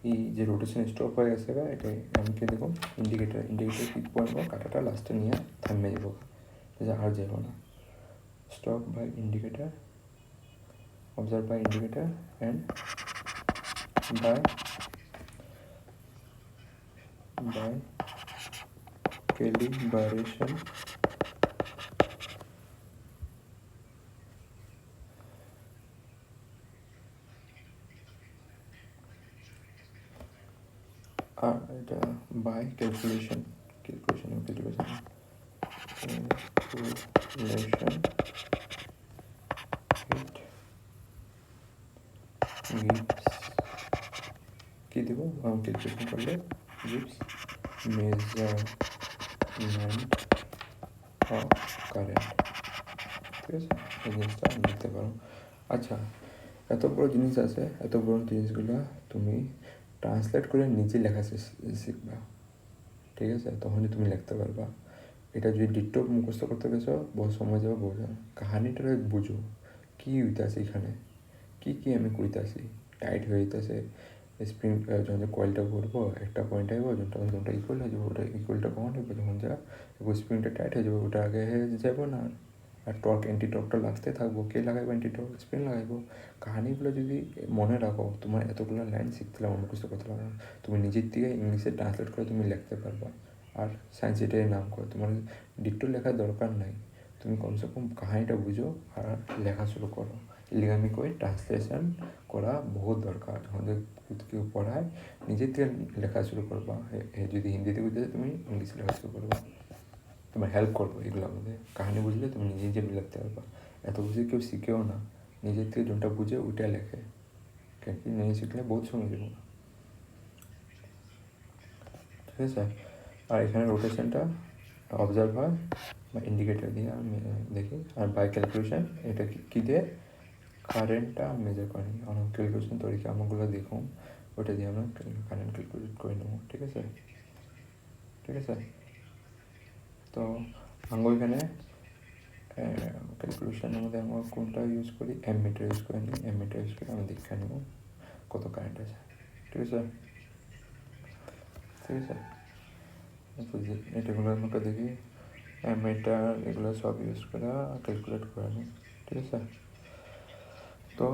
A: এই যে রোটেশন স্টপ হয়ে গেছে বা এটাই আমি কি দেখুন ইন্ডিকেটার ক্লিক করবো, কাটাটা লাস্টে নিয়ে থামে যাবো, আর যাব না। Stop by indicator, observe by indicator and by calibration এটা by calculation it gives কি দেব, ক্যালকুলেশন করলে gives measurement of current। ঠিক আছে, এই জিনিসটা আমি লিখতে পারো। আচ্ছা, এত বড় জিনিস আছে, এত বড় জিনিসগুলো তুমি ট্রান্সলেট করে নিজে লেখা শিখবা, ঠিক আছে, তখনই তুমি লিখতে পারবা। এটা যদি ডিট্টো মুখস্থ করতে গেছো বহু সময় যাবে, বোঝা কাহানিটা বুঝো কী হইতেছে এখানে, কী আমি কইতাছি। টাইট হয়ে যেতেছে স্প্রিং, যখন কয়েলটা ঘুরবো একটা পয়েন্ট আসবো, যোনটা ইকুয়াল হয়ে যাবো, ওটা ইকুয়ালটা কখন হবে, যখন যা স্প্রিংটা টাইট হয়ে যাবে, ওটা আগে হয়ে যাবো না। আর টর্ক অ্যান্টি টর্কটা লাগতে থাকবো, কে লাগাইবো অ্যান্টি টর্ক, স্প্রিং লাগাইবো। কাহানিগুলো যদি মনে রাখো, তোমার এতগুলো লাইন শিখতে লাগবে, মুখস্থ করতে লাগবে, তুমি নিজের থেকে ইংলিশে ট্রান্সলেট করে তুমি লিখতে পারবা। আর সায়েন্স এটাই নাম করে, তোমার ডিট্টো লেখার দরকার নাই, তুমি কমসে কম কাহিনিটা বুঝো আর লেখা শুরু করো। লিগামি কই ট্রান্সলেশন করা বহুত দরকার, যখন কেউ পড়ায় নিজের থেকে লেখা শুরু করবা। যদি হিন্দিতে বুঝতে তুমি ইংলিশে লেখা শুরু করবা, তোমার হেল্প করবো এগুলোর মধ্যে। কাহিনি বুঝলে তুমি নিজে নিজে লিখতে পারবা, এত বুঝে কেউ শিখেও না, নিজের থেকে যোনটা বুঝে ওইটা লেখে, কেন কি নিজে শিখলে বহুত সময় দেবো। ঠিক আছে, আর এখানে রোটেশনটা অবজার্ভ হয় বা ইন্ডিকেটার দিয়ে আমি দেখি, আর বাই ক্যালকুলেশন এটা কী দিয়ে কারেন্টটা মেজার করি, অনেক ক্যালকুলেশন তরিকা আমাগুলো দেখুন, ওটা দিয়ে আমরা কারেন্ট ক্যালকুলেট করে নেবো। ঠিক আছে, ঠিক আছে। তো আমরা ওইখানে ক্যালকুলেশনের মধ্যে আমরা কোনটা ইউজ করি, অ্যামমিটার ইউজ করে নিই, অ্যামমিটার ইউজ করে আমি দেখে নেব কত কারেন্ট আছে। ঠিক আছে, ঠিক আছে। এটাগুলো আমাকে দেখি অ্যামমিটার এগুলো সব ইউজ করে ক্যালকুলেট করে নিই। ঠিক আছে, তো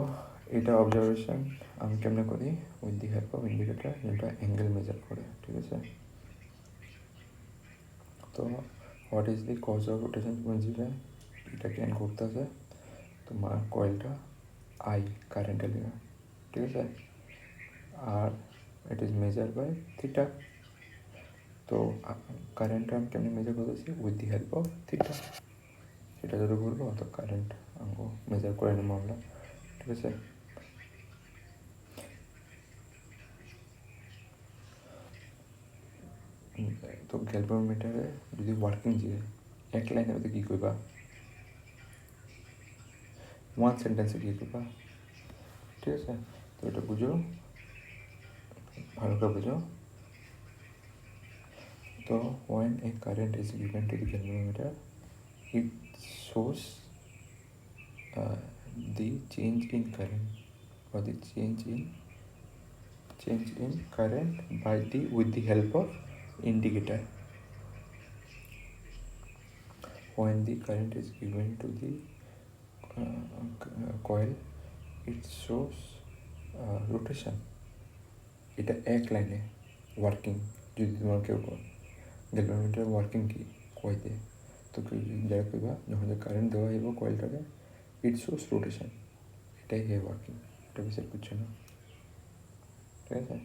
A: এটা অবজারভেশন আমি কেমনে করি, with the help of indicator, যেটা অ্যাঙ্গেল মেজার করে। ঠিক আছে, তো what is the cause of rotation বুঝলে এটা কেন করতেছে, তোমার কয়েলটা আই কারেন্টের লিগা। ঠিক আছে, আর it is measure by theta. তো কারেন্টটা আমি কেমনি মেজার করতেছি, with the help of theta. Theta যদি ঘুরবো তো কারেন্ট আমাকে মেজার করে নেবো আমরা। ঠিক আছে, তো গ্যালভানোমিটারে যদি ওয়ার্কিং দিয়ে এক লাইনের মধ্যে কী করবা, ওয়ান সেন্টেন্সে কী করবা। ঠিক আছে, তো এটা বুঝো, ভালো করে বুঝো। তো when a current is given to the galvanometer, it shows the change in current or the change in current by the with the help of indicator. When the current is given to the coil, it shows rotation. এটা এক লাইনে working, যদি তোমার কেউ galvanometer working কি কইতে, তো যারা কইবা যখন কারেন্ট দেওয়া হইব কয়েলটাকে, ইট শোস রোটেশন, এটাই হে ওয়ার্কিং, এটা বেশি বুঝছো না। ঠিক আছে,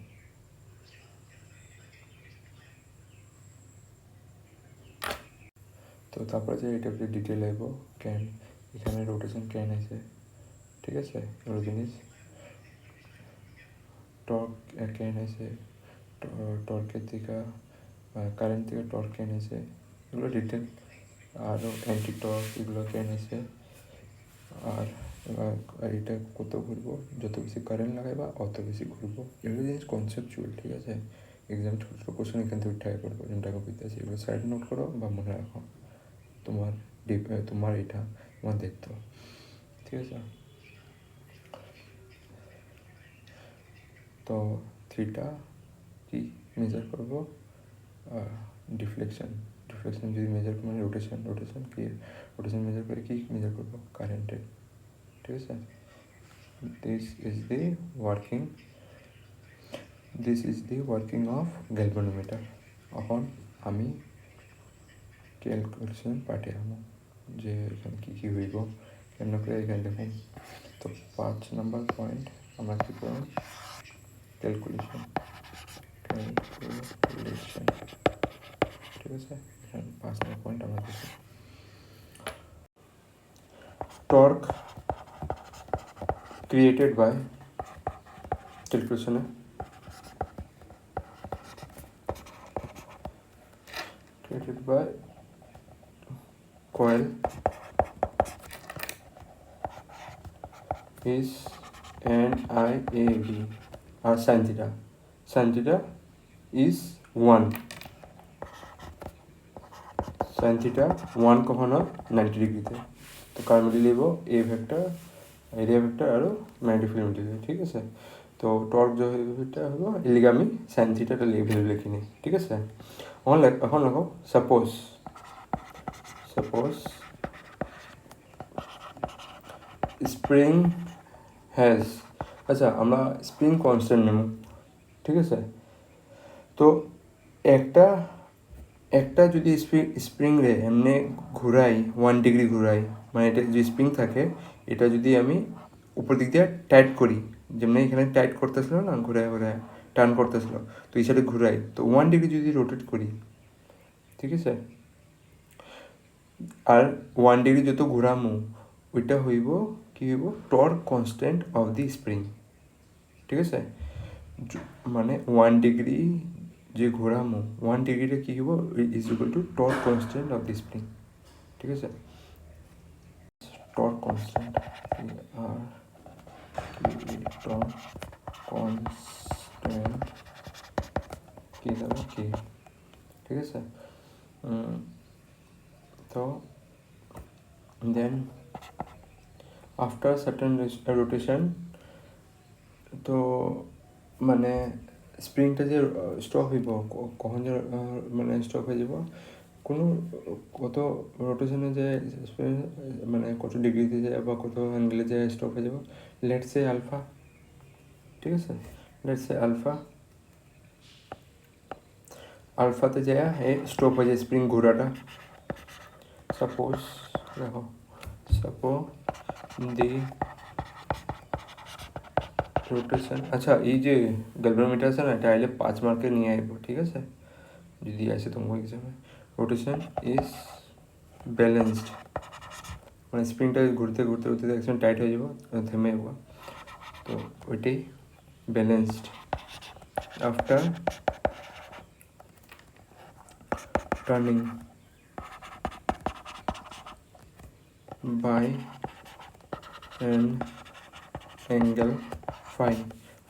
A: তো তারপরে যে এটা ডিটেল আইব কেন এখানে রোটেশন কেন আছে। ঠিক আছে, এগুলো জিনিস টর্ক কেন আছে, টর্কের থেকে কারেন্ট থেকে টর্ক কেন আছে, এগুলো ডিটেল। আরও অ্যান্টি টর্ক এগুলো কেন আছে, আর এটা কত ঘুরবো, যত বেশি কারেন্ট লাগাইবা অত বেশি ঘুরবো, এগুলো জিনিস কনসেপচুয়াল। ঠিক আছে, এক্সাম ছোটো ছোটো কোশ্চেন এখান থেকে ট্রাই করবো, যেটা আমি বুঝতে আছি, এগুলো সাইড নোট করো বা মনে রাখো। তোমার তোমার এটা তোমার দায়িত্ব, ঠিক আছে। তো থিটা কি মেজার করবো, ডিফ্লেকশন যদি মেজার মানে রোটেশন কি রোটেশন মেজার করে কি মেজার করবো, কারেন্টের, ঠিক আছে। This is the working of galvanometer. এখন আমি ক্যালকুলেশন পার্টে আনো যে এখানে কী কী হইব কেন করে এখানে দেখুন। তো 5 নম্বর পয়েন্ট আমরা কী করব, ক্যালকুলেশন, ঠিক আছে। এখানে 5 নম্বর পয়েন্ট আমরা দেখি টর্ক ক্রিয়েটেড বাই ক্যালকুলেশনে created by coil is NIAB or sin theta. Sin theta is 1. Sin theta 1 কখনো 90 ডিগ্রিতে। তো কার মধ্যে লিখব, এ ভেক্টর, এরিয়া ভেক্টর আর ম্যাগনেটিক ফিল্ড মধ্যে, ঠিক আছে। তো টর্ক যেটা হলো এলিগে আমি সাইন থিটাটা ভ্যালু লিখি নিই, ঠিক আছে। এখন লেখো সাপোজ স্প্রিং হ্যাজ, আচ্ছা আমরা স্প্রিং কনস্ট্যান্ট নেব, ঠিক আছে। তো একটা যদি স্প্রিং রে এমনি ঘুরাই 1 ডিগ্রি ঘুরাই, মানে এটা যে স্প্রিং থাকে এটা যদি আমি উপর দিক দিয়ে টাইট করি, যেমনি এখানে টাইট করতেছিল না, ঘুরায় টার্ন করতেছিল, তো এই সাইডে ঘুরাই, তো 1 ডিগ্রি যদি রোটেট করি, ঠিক আছে, আর 1 ডিগ্রি যত ঘুরামো ওইটা হইব কি হইব, torque constant of the spring, ঠিক আছে। মানে 1 ডিগ্রি যে ঘোরামো 1 ডিগ্রিটা কী হব, is equal two torque constant of the spring, ঠিক আছে। টর্ক কনস্ট্যান্ট আর টর্ক কনস্ট্যান্ট কি দেবো কি, ঠিক আছে। তো দেন আফটার সার্টেন রোটেশন, তো মানে স্প্রিংটা যে স্টপ হইব কখন যে মানে স্টপ হয়ে যাব, কোনো কত রোটেশনে যে মানে কত ডিগ্রিতে যায় বা কত অ্যাঙ্গেলে যায় স্টপ হয়ে যাব, লেটস সে আলফা, ঠিক আছে। লেটস সে আলফাতে যায় স্টপ হয়ে যায় স্প্রিং ঘোরাটা। সাপোজ দেখো, দি রোটেশন, আচ্ছা এই যে গ্যালভানোমিটার আছে না, এটা আইলে 5 মার্কে নিয়ে আসবো, ঠিক আছে, যদি আসে তোমার এক্সামে। রোটেশন ইজ ব্যালেন্সড, মানে স্প্রিংটা ঘুরতে একদম টাইট হয়ে যাব, থেমে যাবো, তো ওইটাই balanced after turning by an angle phi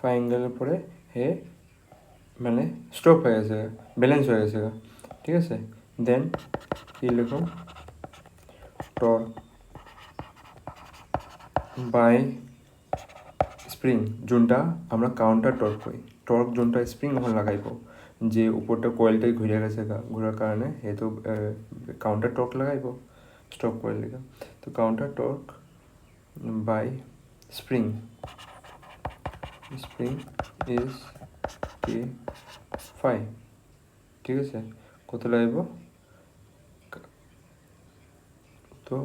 A: অ্যাঙ্গেলের পরে হে মানে স্টপ হয়ে গেছে, ব্যালেন্স হয়ে গেছে, ঠিক আছে। দেন কী লিখুন, টর্ক বাই স্প্রিং, যোনটা আমরা কাউন্টার টর্ক করি, টর্ক যোনটা স্প্রিং ওখানে লাগাইব, যে উপরটা কয়েলটাই ঘুরে গেছে ঘোরার কারণে এ তো কাউন্টার টর্ক লাগাইব স্টপ কয়েল লেখা। তো counter torque by spring is k phi, ঠিক আছে। কত লাগবে, তো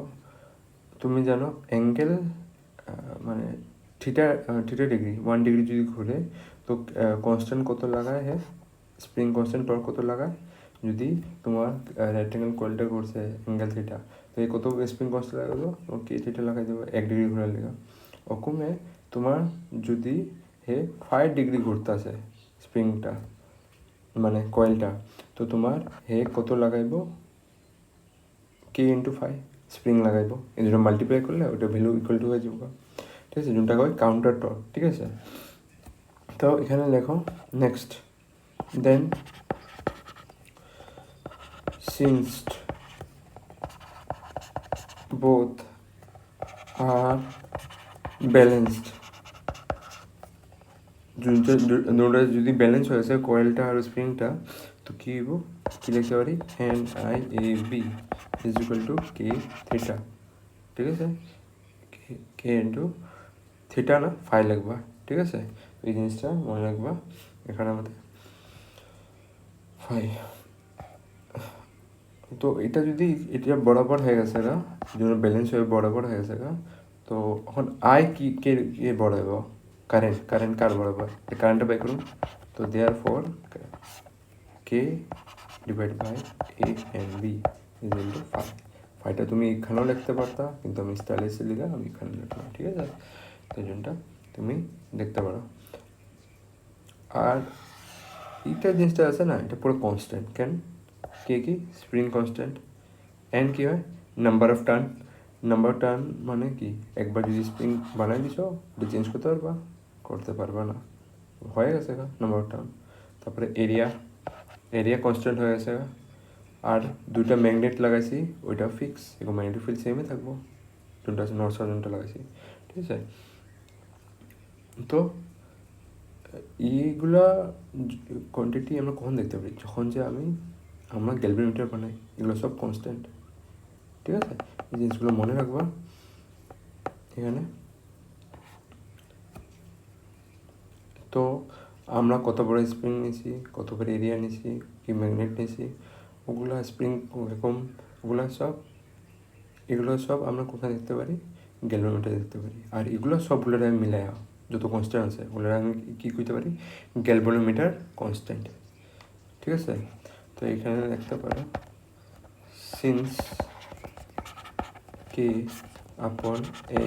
A: তুমি জানো অ্যাঙ্গেল মানে থিটা ডিগ্রি 1 ডিগ্রি যদি ঘুরে, তো কনস্ট্যান্ট কত লাগায় স্প্রিং কনস্ট্যান্ট টর্ক কত লাগায়, যদি তোমার রেক্টেঙ্গেল কয়েলটা ঘুরছে অ্যাঙ্গেল থিটা, তো এই কত স্প্রিং কনস্ট্যান্ট লাগাবো, কে থিটা লাগাই দেবো 1 ডিগ্রি ঘোরার লেগে। ওকমে তোমার যদি 5 ডিগ্রি ঘুরতেছে স্প্রিংটা মানে কয়েলটা, তো তোমার কত লাগাইব, কে ইন্টু 5 স্প্রিং লাগাইব, এই দুটো মাল্টিপ্লাই করলে ওটা ভ্যালু ইকুয়াল টু হয়ে যাবো, ঠিক আছে, যোনটা হয় কাউন্টার টর্ক, ঠিক আছে। তো এখানে লেখো next, then since both are balanced দুটো যদি ব্যালেন্স হয়েছে কয়েলটা আর স্প্রিংটা তো কী হইব কী লিখতে পারি NIAB is equal two K theta ঠিক আছে কে ইন্টু থিটা না ফাই লিখবা ঠিক আছে এই জিনিসটা মনে রাখবা এখানে আমাদের ফাই তো এটা যদি এটা বরাবর হয়ে গেছে গা যদি ব্যালেন্স হয়ে বরাবর হয়ে গেছে গা তো এখন আই কি কে কে বড়াইব কারেন্ট কার বরাবর কারেন্টটা বাই করুন তো therefore K divide by A and B is into phi ফাইটা তুমি এখানেও লিখতে পারতা কিন্তু আমি স্টাইলিশে লিখে আমি এখানে লিখলাম ঠিক আছে তাই জন্যটা তুমি দেখতে পারো আর এইটা জিনিসটা আছে না এটা পুরো কনস্ট্যান্ট কেন কে কি স্প্রিং কনস্ট্যান্ট এন কি হয় নাম্বার অফ টার্ন মানে কি একবার যদি স্প্রিং বানাই দিছো ওটা চেঞ্জ করতে পারবা না হয়ে গেছে নাম্বার অফ টার্ন তারপরে এরিয়া কনস্ট্যান্ট হয়ে গেছে আর দুইটা ম্যাগনেট লাগাইছি ওইটা ফিক্স এবং ম্যাগনেটিক ফিল্ড সেমই থাকবো যোনটা আছে নর্থ সাউথ যোনটা লাগাইছি ঠিক আছে তো এইগুলা কোয়ান্টিটি আমরা কখন দেখতে পারি যখন যে আমরা গ্যালভানোমিটার বানাই এগুলো সব কনস্ট্যান্ট ঠিক আছে এই জিনিসগুলো মনে রাখবা এখানে তো আমরা কত বড় স্প্রিং নিয়েছি কত বড় এরিয়া নিয়েছি কি ম্যাগনেট নিয়েছি ওগুলো স্প্রিং এরকম এগুলো সব আমরা কোথায় দেখতে পারি গ্যালভানোমিটারে দেখতে পারি আর এগুলো সবগুলো আমি মিলাই যত কনস্ট্যান্ট আছে ওগুলো আমি কী করতে পারি গ্যালভানোমিটার কনস্ট্যান্ট ঠিক আছে তো এখানে দেখতে পারো since k upon A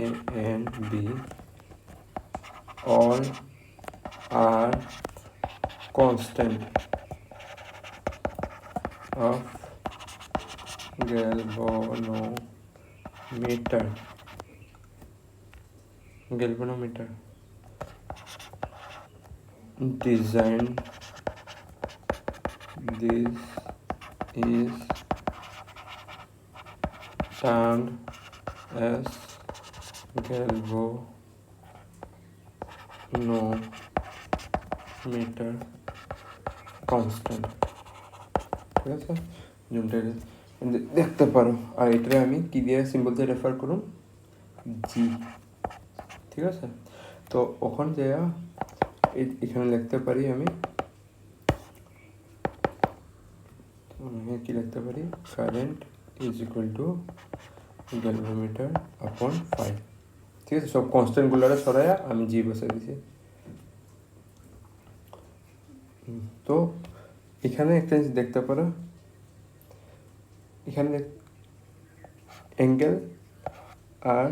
A: N B all are constant of galvanometer design this is termed as galvanometer constant ঠিক আছে যোনটা দেখতে পারো আর এটা আমি কি দিয়ে সিম্বল দিয়ে রেফার করুন জি ঠিক আছে তো ওখান যাইয়া এখানে লিখতে পারি আমি কি লিখতে পারি current is equal two galvanometer আপন ফাই ঠিক আছে সব কনস্ট্যান্টগুলো সরাইয়া আমি জি বসে দিছি তো এখানে একটা জিনিস দেখতে পারো এখানে অ্যাঙ্গেল আর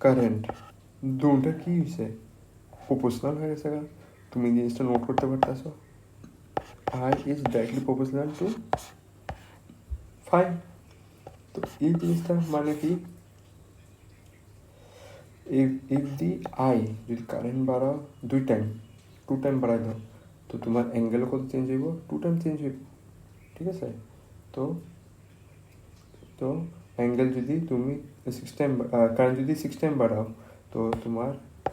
A: কারেন্ট দুটা কি হয়েছে প্রপোর্শনাল হয়ে গেছে তুমি জিনিসটা নোট করতে পারতেছো I is directly proportional to phi তো এই জিনিসটা মানে কি if the I যদি কারেন্ট বাড়াও টু টাইম বাড়াই দাও তো তোমার অ্যাঙ্গেলও কত চেঞ্জ হইব 2 টাইম চেঞ্জ হইব ঠিক আছে তো অ্যাঙ্গেল যদি তুমি 6 টাইম কারেন্ট যদি 6 টাইম বাড়াও তো তোমার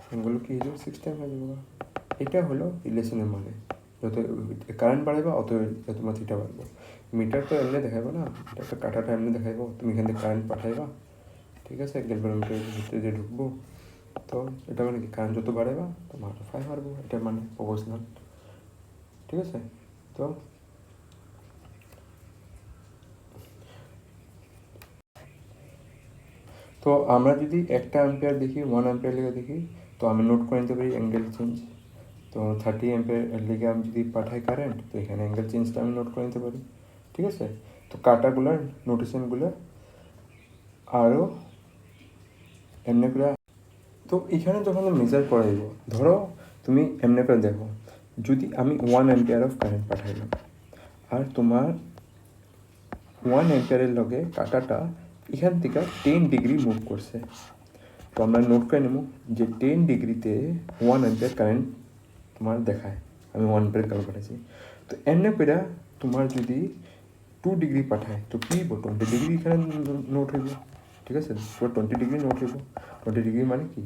A: অ্যাঙ্গেলও কি হয়ে যাবে 6 টাইম হয়ে যাবে এটা হলো রিলেশনের মানে যত কারেন্ট বাড়াইবা অত তোমার থিটা বাড়বো মিটার তো এমনি দেখাইবো না এটা একটা কাটাটা এমনি দেখাইবো তুমি এখান থেকে কারেন্ট পাঠাইবা ঠিক আছে গ্যালভানোমিটারের ভিতরে যে ঢুকবো তো এটা মানে কি কারেন্ট যত বাড়াইবা তোমার ফাই মারবো এটা মানে প্রপোর্শনাল ঠিক আছে তো আমরা যদি একটা অ্যাম্পিয়ার দেখি 1 অ্যাম্পিয়ার লেগে দেখি তো আমি নোট করে নিতে পারি অ্যাঙ্গেল চেঞ্জ তো 30 অ্যাম্পিয়ার লেগে আমি যদি পাঠাই কারেন্ট তো এখানে অ্যাঙ্গেল চেঞ্জটা আমি নোট করে নিতে পারি ঠিক আছে তো কাটাগুলার নোটেশনগুলো আরও এমনি করে তো এখানে যখন মেজার করে দিব ধরো তুমি এমনি করে দেখো যদি আমি 1 অ্যাম্পিয়ার অফ কারেন্ট পাঠাইলাম আর তোমার 1 অ্যাম্পিয়ারের লগে কাটাটা এখান থেকে 10 ডিগ্রি মুভ করছে তো আমরা নোট করে নেব যে 10 ডিগ্রিতে 1 অ্যাম্পিয়ার কারেন্ট তোমার দেখায় আমি 1 অ্যাম্পিয়ার কারেন্ট পাঠাইছি তো এমনি করে তোমার যদি 2 ডিগ্রি পাঠায় তো কি 20 ডিগ্রি এখানে নোট হইব ঠিক আছে, পুরো 20 ডিগ্রি নোট লিখবো। 20 ডিগ্রি মানে কি,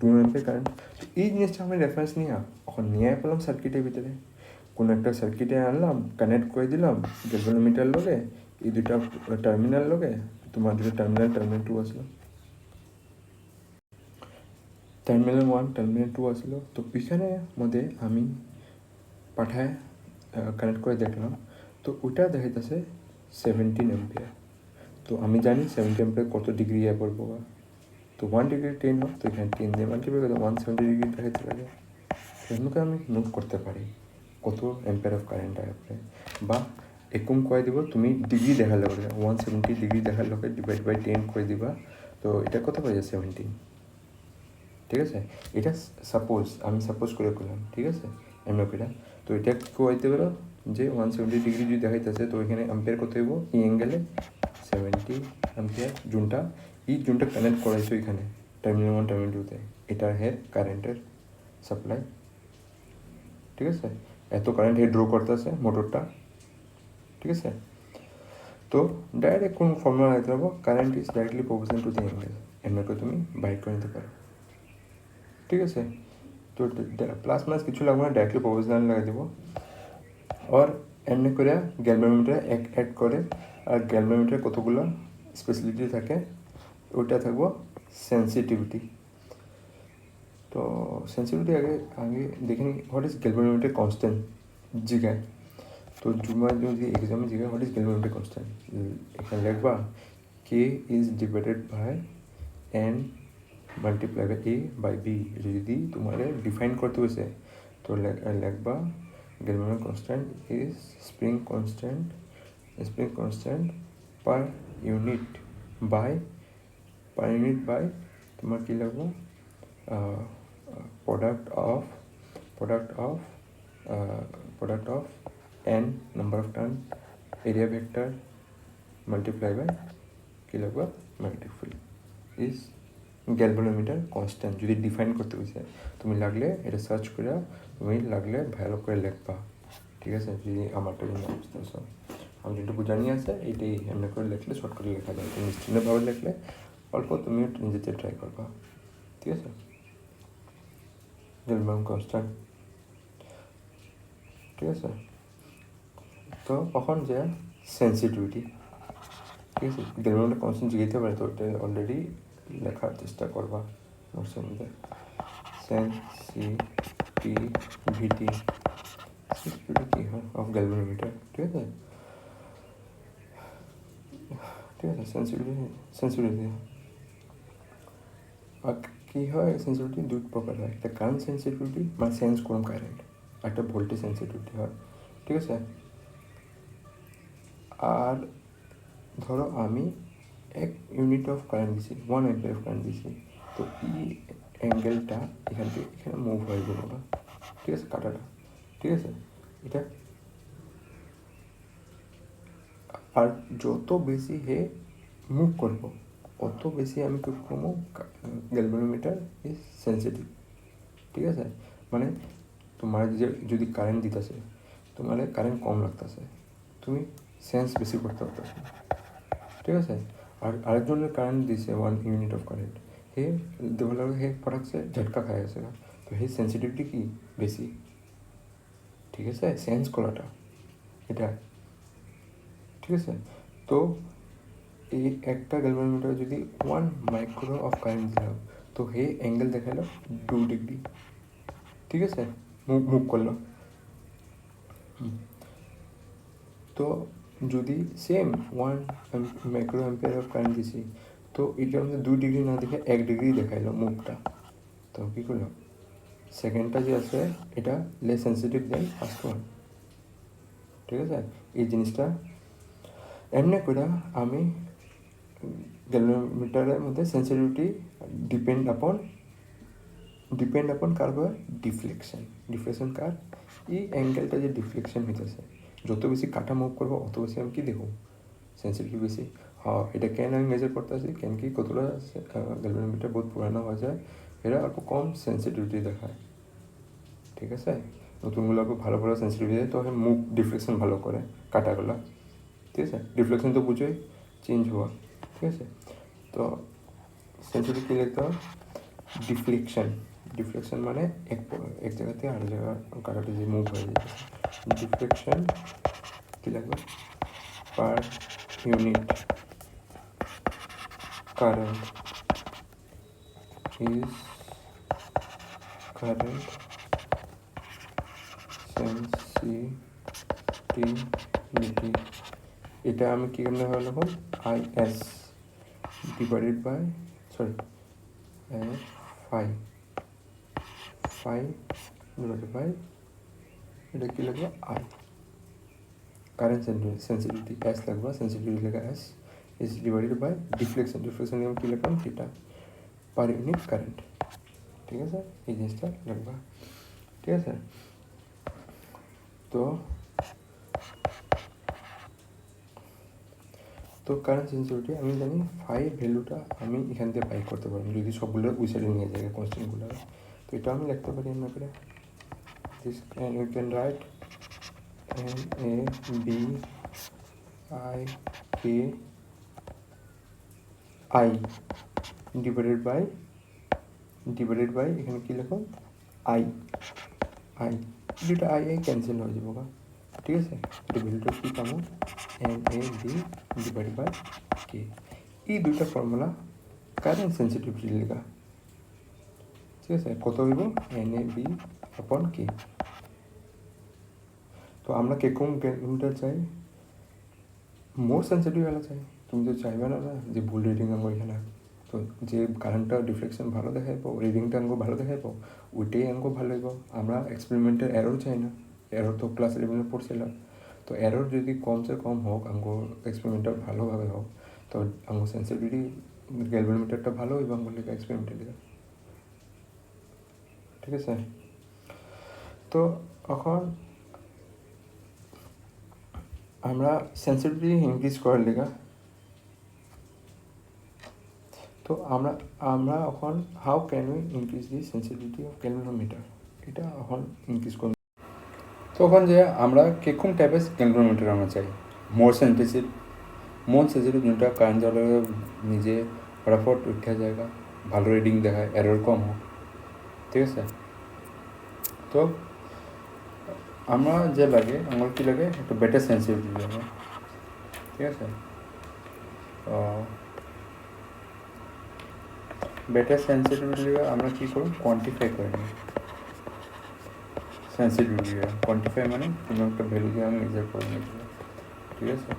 A: 2 অ্যাম্পিয়ার কারেন্ট। তো এই জিনিসটা আমি রেফারেন্স নিয়ে এখন নিয়ে পেলাম সার্কিটের ভিতরে, কোনো একটা সার্কিটে আনলাম, কানেক্ট করে দিলাম গ্যালভানোমিটার লগে, এই দুটা টার্মিনাল লগে, তোমার দুটো টার্মিনাল 2 আসলো, টার্মিনাল 1 টার্মিনাল 2 আসলো। তো পিছনে মধ্যে আমি পাঠায় কানেক্ট করে দেখলাম, তো ওটা দেখাইতেছে 17 অ্যাম্পিয়ার। তো আমি জানি 17 অ্যাম্পিয়ার কত ডিগ্রি ইয়ে করবো, তো 1 ডিগ্রি 10 হোক, তো এখানে 10 দিয়ে মাল্টিপ্লাই করে 170 ডিগ্রি দেখাইতে লাগে। এমনকি আমি নোট করতে পারি কত অ্যাম্পিয়ার অফ কারেন্ট আসবে, বা এরকম করে দিব, তুমি ডিগ্রি দেখার লগে 170 ডিগ্রি দেখার লগে ডিভাইড বাই 10 করে দিবা, তো এটা কত হয়ে যায় 17। ঠিক আছে, এটা আমি সাপোজ করে করলাম, ঠিক আছে এমনকিটা। তো এটা কইতে পারো যে 170 ডিগ্রি যদি দেখাইতেছে, তো এখানে অ্যাম্পিয়ার কত হইব, এই অ্যাঙ্গেলে 70 অ্যাম্পিয়ার, জুনটা কানেক্ট করাইছো এখানে টার্মিনাল 1 টার্মিনাল 2তে, এটা হে কারেন্টের সাপ্লাই। ঠিক আছে, এত কারেন্ট হে ড্র করতেছে মোটরটা। ঠিক আছে, তো ডাইরেক্ট কোন ফর্মুলা লাগাতে পারবো, current is directly proportional to the angle, এমনি করে তুমি বাইর করে নিতে পারো। ঠিক আছে, তো প্লাস মাইনাস কিছু লাগবে না, ডাইরেক্টলি প্রপোর্শনাল লাগিয়ে দেবো। আর এমনি করে গ্যালভানোমিটার অ্যাড করে, আর গ্যালভানোমিটার কতগুলো স্পেশালিটি থাকে, ওইটা থাকবো সেন্সিটিভিটি। তো সেন্সিটিভিটি আগে দেখে নিই, হোয়াট ইজ গ্যালভানোমিটার কনস্ট্যান্ট জিগায়। তো জুমার যদি এক্সামে জিগায় হোয়াট ইজ গ্যালভানোমিটার কনস্ট্যান্ট, এখানে লিখবা K is divided by N multiply by A by B. যদি তোমার ডিফাইন করতে হয়েছে, তো লিখবা galvanometer constant is spring constant per unit by তোমার কী লাগবো, product of n number of turn area vector multiply by kilogram magnetic field is galvanometer constant. যদি ডিফাইন করতে হয়েছে, তুমি লাগলে এটা সার্চ করে, তুমি লাগলে ভালো করে লিখবা। ঠিক আছে, যদি আমারটা যদি না বুঝতে পারছো, আমি যেটা বোঝা নিয়ে আসে এইটাই এমনি করে লিখলে শর্ট করে লেখা যায়। তুমি নিশ্চিন্তভাবে লিখলে অল্প তুমি নিজেতে ট্রাই করবা। ঠিক আছে, গ্যালভানোমিটার কনস্ট্যান্ট। ঠিক আছে, তো তখন যে সেন্সিটিভিটি, ঠিক আছে, গ্যালভানোমিটার কনস্ট্যান্ট জিগাইতে পারে, তো ওটা অলরেডি লেখার চেষ্টা করবা নোটসের মধ্যে। সেন্সিটিভিটি কী হয় অফ গ্যালভানোমিটার। ঠিক আছে, সেন্সিটিভিটি আর কী হয়, সেন্সিটিভিটি দুই প্রকার হয়, একটা কারেন্ট সেন্সিটিভিটি মানে সেন্স করুন কারেন্ট, একটা ভোল্টেজ সেন্সিটিভিটি হয়। ঠিক আছে, আর ধরো আমি 1 ইউনিট অফ কারেন্ট দিছি, 1 অ্যাম্পিয়ার অফ কারেন্ট দিছি, তো এই অ্যাঙ্গেলটা এখান থেকে এখানে মুভ হয়ে যাবো না। ঠিক আছে, কাটাটা। ঠিক আছে, এটা আর যত বেশি হে মুভ করব, অত বেশি আমি কি করবো, গ্যালভানোমিটার ইজ সেন্সিটিভ। ঠিক আছে, মানে তোমার যে যদি কারেন্ট দিতেছে, তোমার কারেন্ট কম লাগতেছে, তুমি সেন্স বেশি করতে পারতেছ। ঠিক আছে, আর আরেকজনের কারেন্ট দিছে 1 ইউনিট অফ কারেন্ট, হে দেওয়ার হে ফটাকছে ঝটকা খাই আছে, তো হে সেন্সিটিভিটি কি বেশি। ঠিক আছে, সেন্স করাটা এটা। ঠিক আছে, তো এই একটা গ্যালভানোমিটার যদি 1 মাইক্রো অফ কারেন্ট দিলাম, তো হে অ্যাঙ্গেল দেখালো 2 ডিগ্রি। ঠিক আছে, মুভ করলো। তো যদি same 1 micro ampere of current দিছি, তো এটার মধ্যে 2 ডিগ্রি না দেখে 1 ডিগ্রি দেখাইলো মুভটা, তো কী করলো, সেকেন্ডটা যে আছে এটা লেস সেন্সিটিভ দেন ফার্স্ট ওয়ান। ঠিক আছে, এই জিনিসটা এমনি করে আমি গ্যালভানোমিটারের মধ্যে সেন্সিটিভিটি ডিপেন্ড আপন কার হয়, ডিফ্লেকশন কার, এই অ্যাঙ্গেলটা যে ডিফ্লেকশন হইতেছে, যত বেশি কাটা মুভ করবো অত বেশি আমি কি দেখব, সেন্সিটিভিটি বেশি। হ্যাঁ, এটা কেন আমি মেজার করতে আসি, কেন কি কতটা গ্যালভানোমিটার বহুত পুরানো হয়ে যায়, এরা অল্প কম সেন্সিটিভিটি দেখায়। ঠিক আছে, নতুনগুলো অল্প ভালো সেন্সিটিভিটি দেয়, তো মুভ ডিফ্লেকশন ভালো করে কাটাগুলো। ঠিক আছে, ডিফ্লেকশন তো বুঝোই, চেঞ্জ হওয়া। ঠিক আছে, তো সেন্সিটিভিটি কি লিখতে হবে? ডিফ্লেকশন মানে এক জায়গা থেকে আরেক জায়গা কাটাটা যে মুভ হয়ে যায়, ডিফ্লেকশন কি লাগবে? Per unit current is current sensitivity. এটা আমি কি করলে হলো এখন IS divided by phi divided by এটা কি লাগবে I কারেন্ট সেন্সিটিভিটি S লাগবে, সেন্সিটিভিটি লাগবে S is divided by deflection আমি কি লিখলাম থিটা পার ইউনিট কারেন্ট। ঠিক আছে, এই জিনিসটা লিখবা। ঠিক আছে, তো কারেন্ট সেন্সিটিভিটি আমি জানি ফাই ভ্যালুটা আমি এখান থেকে বাই করতে পারবো যদি সবগুলো ওই সাইডে নিয়ে যায় কনস্ট্যান্টগুলো। তো এটা আমি লিখতে পারি এমন করে, this you can write NABIKI divided by এখানে কি লিখো আই দুটো আই ক্যান্সেল হয়ে যাবো। ঠিক আছে, এটা ভ্যালুটা কী পাবো? NAB ডিভাইডেড বাই কে। এই দুইটা ফর্মুলা কারেন্ট সেন্সিটিভিটি লেখা। ঠিক আছে, কত হইব? NAB আপন কে। তো আমরা কিরকম ক্যালকুলেটার চাই? মোর সেন্সিটিভ হলে চাই। তুমি তো চাইবে না যে ভুল রিডিং আঙ্গো এখানে, তো যে কারেন্টটা ডিফ্লেকশন ভালো দেখাইব, রিডিংটা আঙ্গো ভালো দেখাইব, ওইটাই আঙ্গো ভালো হইব। আমরা এক্সপেরিমেন্টের এরর চাই না, এরর তো ক্লাস 11 পড়ছিলাম। তো এরর যদি কমসে কম হোক, আঙ্গো এক্সপেরিমেন্টটা ভালোভাবে হোক, তো আঙ্গো সেন্সিটিভিটি গ্যালভেনোমিটারটা ভালো হইব আঙ্গো লেখা এক্সপেরিমেন্টের লেখা। ঠিক আছে, তো এখন আমরা সেন্সিটিভিটি ইনক্রিজ করার লেখা, তো আমরা এখন how can we increase the sensitivity of galvanometer, এটা এখন ইনক্রিজ করব। তো এখন যে আমরা কিরকম টাইপের গ্যালভেনোমিটার আমরা চাই? মোর সেন্সিটিভ যেটা কারেন্ট জ্বালা নিজে ফটাফট উঠে জায়গা, ভালো রিডিং দেখায়, এরর কম হোক। ঠিক আছে, তো আমরা যে লাগে আমার কি লাগে একটু বেটার সেন্সিটিভিটি লাগে। ঠিক আছে, বেটার সেন্সিটিভিটি আমরা কী করব? কোয়ান্টিফাই করে নিই সেন্সিটিভিটি। কোয়ান্টিফাই মানে কোনো একটা ভ্যালু দিয়ে আমি মেজার করে নিই। ঠিক আছে,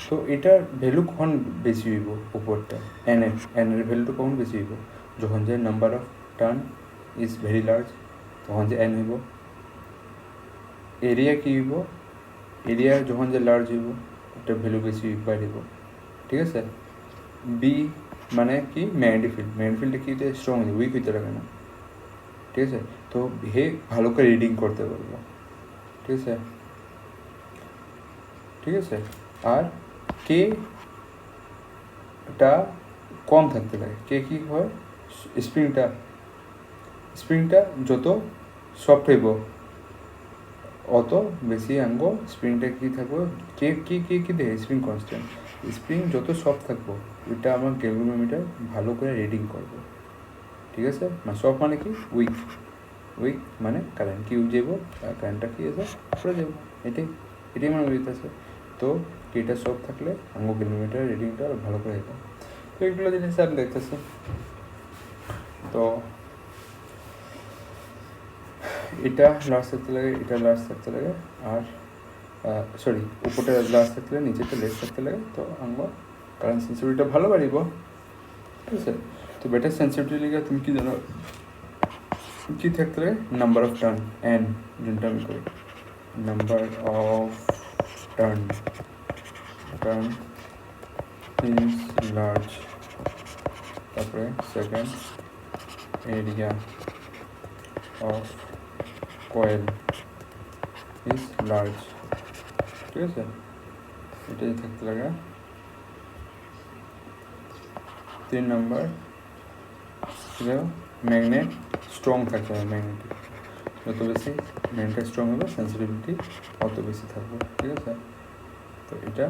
A: তো এটার ভ্যালু কখন বেশি হইব? উপরটা এনের ভ্যালুটা কখন বেশি হইব? যখন যে number of turn is very large, তখন যে এন হইব। এরিয়া কী হইব? এরিয়া যখন যে লার্জ হইব, এটার ভ্যালু বেশি বাড়িব। ঠিক আছে, বি মানে কি? ম্যাগনেটিক ফিল্ডটা কী স্ট্রং হইব, উইক হইতে লাগে না। ঠিক আছে, তো হে ভালো করে রিডিং করতে পারবো। ঠিক আছে, আর কে টা কম থাকতে লাগে। কে কী হয়? স্প্রিংটা যত সফট হইব অত বেশি আঙ্গ স্প্রিংটা কী থাকবো? কে দেখে স্প্রিং কনস্ট্যান্ট। স্প্রিং যত সফট থাকবো, ওইটা আমার গ্যালভেনোমিটার ভালো করে রিডিং করবো। ঠিক আছে, সফট মানে কি? উইক মানে কারেন্ট কি যাব, কারেন্টটা কী আছে পড়ে যাবো। এটাই আমার উইক আছে। তো এটা সব থাকলে আমার গ্যালভেনোমিটার রিডিংটা ভালো করে যেত। তো এইগুলো জিনিস আমি দেখতেছি। তো এটা লার্জ থাকতে লাগে, এটা লার্জ থাকতে লাগে, আর উপরটা লার্জ থাকতে লাগে, নিচেটা লেস থাকতে লাগে। তো আমার কারেন্ট সেন্সিটিভিটিটা ভালো বাড়িব। ঠিক আছে, তো বেটার সেন্সিটিভিটি লিখে তুমি কি জানো কি থাকতে লাগে? নাম্বার অফ টার্ন এন, যেটা আমি করি number of turn is large. তারপরে second area of coil is large. ঠিক আছে, এটাই থাকতে লাগে। 3 নম্বর ম্যাগনেট স্ট্রং থাকতে হবে। যত বেশি মেনটা স্ট্রং হবে সেন্সিটিভিটি অত বেশি থাকবে, ঠিক আছে। তো এটা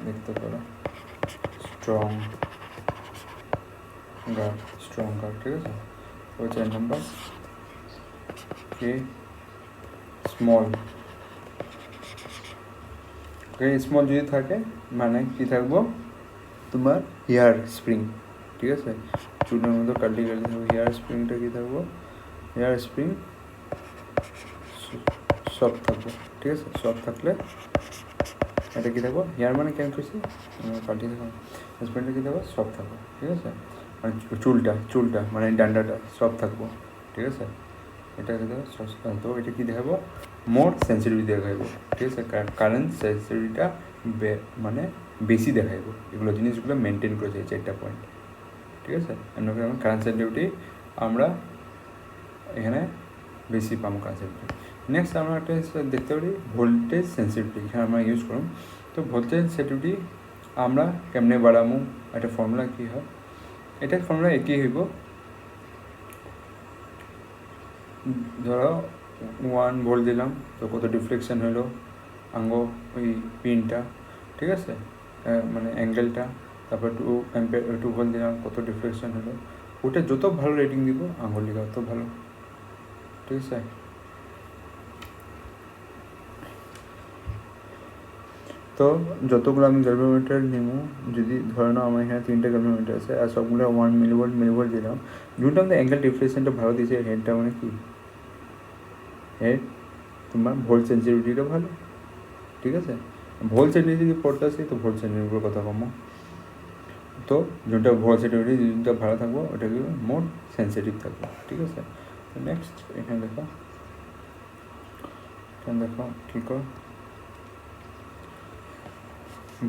A: দেখতে পারো স্ট্রং গার্ড, ঠিক আছে। তো 4 নম্বর কে স্মল, স্মল যদি থাকে মানে কি থাকবো তোমার হেয়ার স্প্রিং, ঠিক আছে। চুলের মতো কাটলি থাকবে, হেয়ার স্প্রিংটা কী থাকবো, হেয়ার স্প্রিং সফট থাকবো, ঠিক আছে। সফট থাকলে এটা কী থাকবো, হেয়ার মানে কেমন করছি কাটি থাকবো, স্প্রিংটা কী থাকবো সফট থাকবো, ঠিক আছে। মানে চুলটা মানে ডান্ডাটা সফট থাকবো, ঠিক আছে। এটা দেখাবো, তো এটা কী দেখাবো, মোর সেন্সিটিভিটি দেখাইব, ঠিক আছে। কারেন্ট সেন্সিটিভিটিটা মানে বেশি দেখাইব, এগুলো জিনিসগুলো মেনটেন করেছে 4টা পয়েন্ট, ঠিক আছে। কারেন্ট সেন্সিটিভিটি আমরা এখানে বেশি পাবো কারেন্ট সেন্সিটিভিটি। নেক্সট আমরা একটা দেখতে পারি ভোল্টেজ সেন্সিটিভিটি, এখানে আমরা ইউজ করব। তো ভোল্টেজ সেন্সিটিভিটি আমরা কেমনে বাড়ামো, একটা ফর্মুলা কী হয়, এটার ফর্মুলা একই হইব। ধরো 1 ভোল্ট দিলাম, তো কত ডিফ্লেকশন হলো ওই পিনটা, ঠিক আছে, মানে অ্যাঙ্গেলটা। তারপর 2 ভোল্ট দিলাম, কত ডিফ্লেকশন হলো। ওটা যত ভালো রেটিং দিব আঙুলিটা তত ভালো, ঠিক আছে। তো যতগুলো আমি গ্যালভোমিটার নিব, যদি ধরে নাও আমার এখানে 3টা গ্যালভোমিটার আছে আর সবগুলো 1 মিলিভোল্ট দিলাম, দুটো আমাদের অ্যাঙ্গেল ডিফ্লেকশনটা ভালো দিয়েছে, হেডটা মানে কি হেড তোমার ভোল্ট সেন্সিটিভিটিটা ভালো, ঠিক আছে। ভোল্ট সেন্সিটিভিটি পড়তে আসি তো ভোল্ট সেন্সিটিভিটির কথা কমো, তো যেটা ভোল্ট সেন্সিটিভিটি যেটা ভালো থাকবো ওটা কি মোর সেন্সিটিভ থাকবে, ঠিক আছে। তো নেক্সট এখানে দেখো কী কর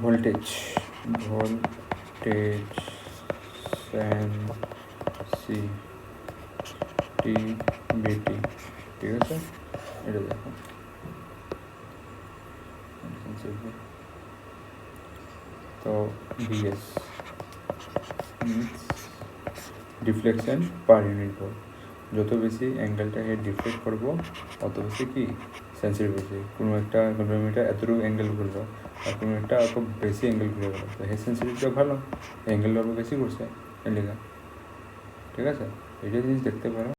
A: ভোল্টেজ সেন্সিটিভিটি, ঠিক আছে। এটা দেখো তো BS deflection per unit volt, যত বেশি অ্যাঙ্গেলটাকে ডিফ্লেক্ট করবো অত বেশি কি সেন্সিটিভিটি। কোনো একটা গ্যালভোমিটার এতটুকু অ্যাঙ্গেল ঘুরলো আর কোনো একটা অত বেশি অ্যাঙ্গেল ঘুরে গেলো, তো হেড সেন্সিটিভিটিটা ভালো, অ্যাঙ্গেলটা আরও বেশি ঘুরছে এলিগা, ঠিক আছে। এটা জিনিস দেখতে পারো।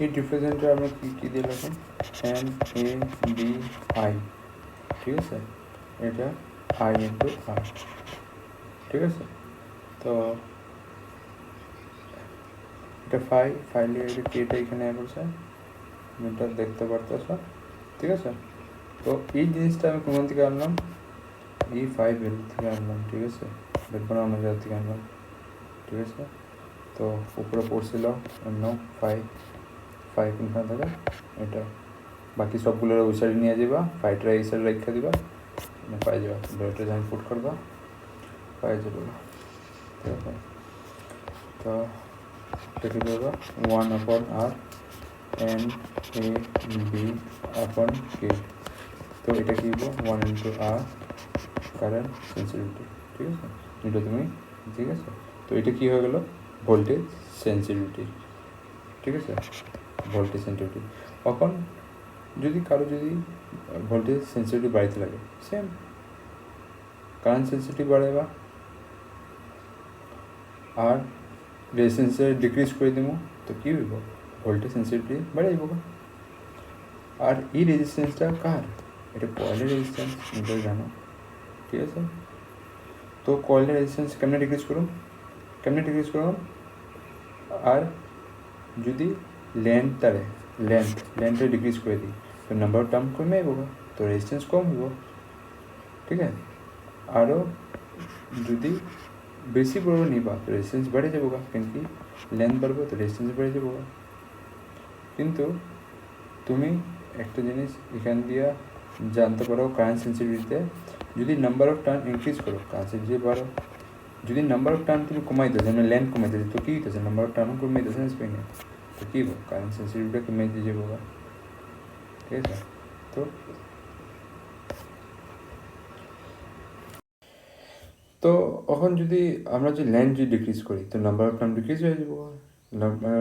A: এই ডিফ্লেকশনটা আমরা কী দিয়ে লিখুন, NADI, ঠিক আছে। এটা I/R, ঠিক আছে। তো এটা ফাইলে এটা এখানে করছে, এটা দেখতে পারতেছ, ঠিক আছে। তো এই জিনিসটা আমি কোন থেকে আনলাম, E5 এর থেকে আনলাম, ঠিক আছে। দেখবো না আমরা থেকে আনলাম, ঠিক আছে। তো উপরে পড়ছিল অন্য 5 এখানে থাকে, এটা বাকি সবগুলোর ওই সাইডে নিয়ে যাবা, 5টা এই সাইডে রেখে দিবা, পাই যাবা, ব্রেডটা যখন ফুট করবা পাই যাবে, ঠিক আছে। তো এটা কী করবা 1/R NAB/K, তো এটা কী হবো 1/R কারেন্ট সেন্সিটিভিটি, ঠিক আছে। এটা তুমি ঠিক আছে। তো এটা কী হয়ে গেলো ভোল্টেজ সেন্সিটিভিটি, ঠিক আছে। ভোল্টেজ সেন্সিটিভিটি তখন যদি ভোল্টেজ সেন্সিটিভিটি বাড়িতে লাগে, সেম কারেন্ট সেন্সিটিভিটি বাড়াইবা আর রেজিস্ট্যান্সের ডিক্রিজ করে দেবো, তো কী হইব ভোল্টেজ সেন্সিটিভিটি বেড়ে যাব। আর এই রেজিস্ট্যান্সটা কার, এটা কয়েলের রেজিস্ট্যান্স, এটা জানো, ঠিক আছে। তো কয়েলের রেজিস্ট্যান্স কেমনে ডিক্রিজ করুন, আর যদি লেন্থটা ডিক্রিজ করে দিই তো নাম্বার অফ টার্ম কমে যাব, তো রেজিস্ট্যান্স কম হইব, ঠিক আছে। আরও যদি বেশি বড় নিবা তো রেজিস্ট্যান্স বেড়ে যাবো, কেন কি লেন্থ বাড়বে তো রেজিস্ট্যান্স বেড়ে যাবো। কিন্তু তুমি একটা জিনিস এখান দিয়ে জানতে পারো, কারেন্ট সেন্সিটিভিটিতে যদি নাম্বার অফ টার্ন ইনক্রিজ করো কারেন্ট সেন্সিটিভিটি বাড়ো, যদি নাম্বার অফ টার্ন তুমি কমাই দাও, যেমন লেন্থ কমাই দিতে, তো কী হইতেছে নাম্বার অফ টার্নও কমাই দিতেছে স্প্রিংয়ে, তো কী হোক কারেন্ট সেন্সিটিভিটিটা কমে দিয়ে যাবো, ঠিক আছে। তো এখন যদি আমরা যদি লেন্থ যদি ডিক্রিজ করি তো নাম্বার অফ টার্ম ডিক্রিজ হয়ে যাব, নাম্বার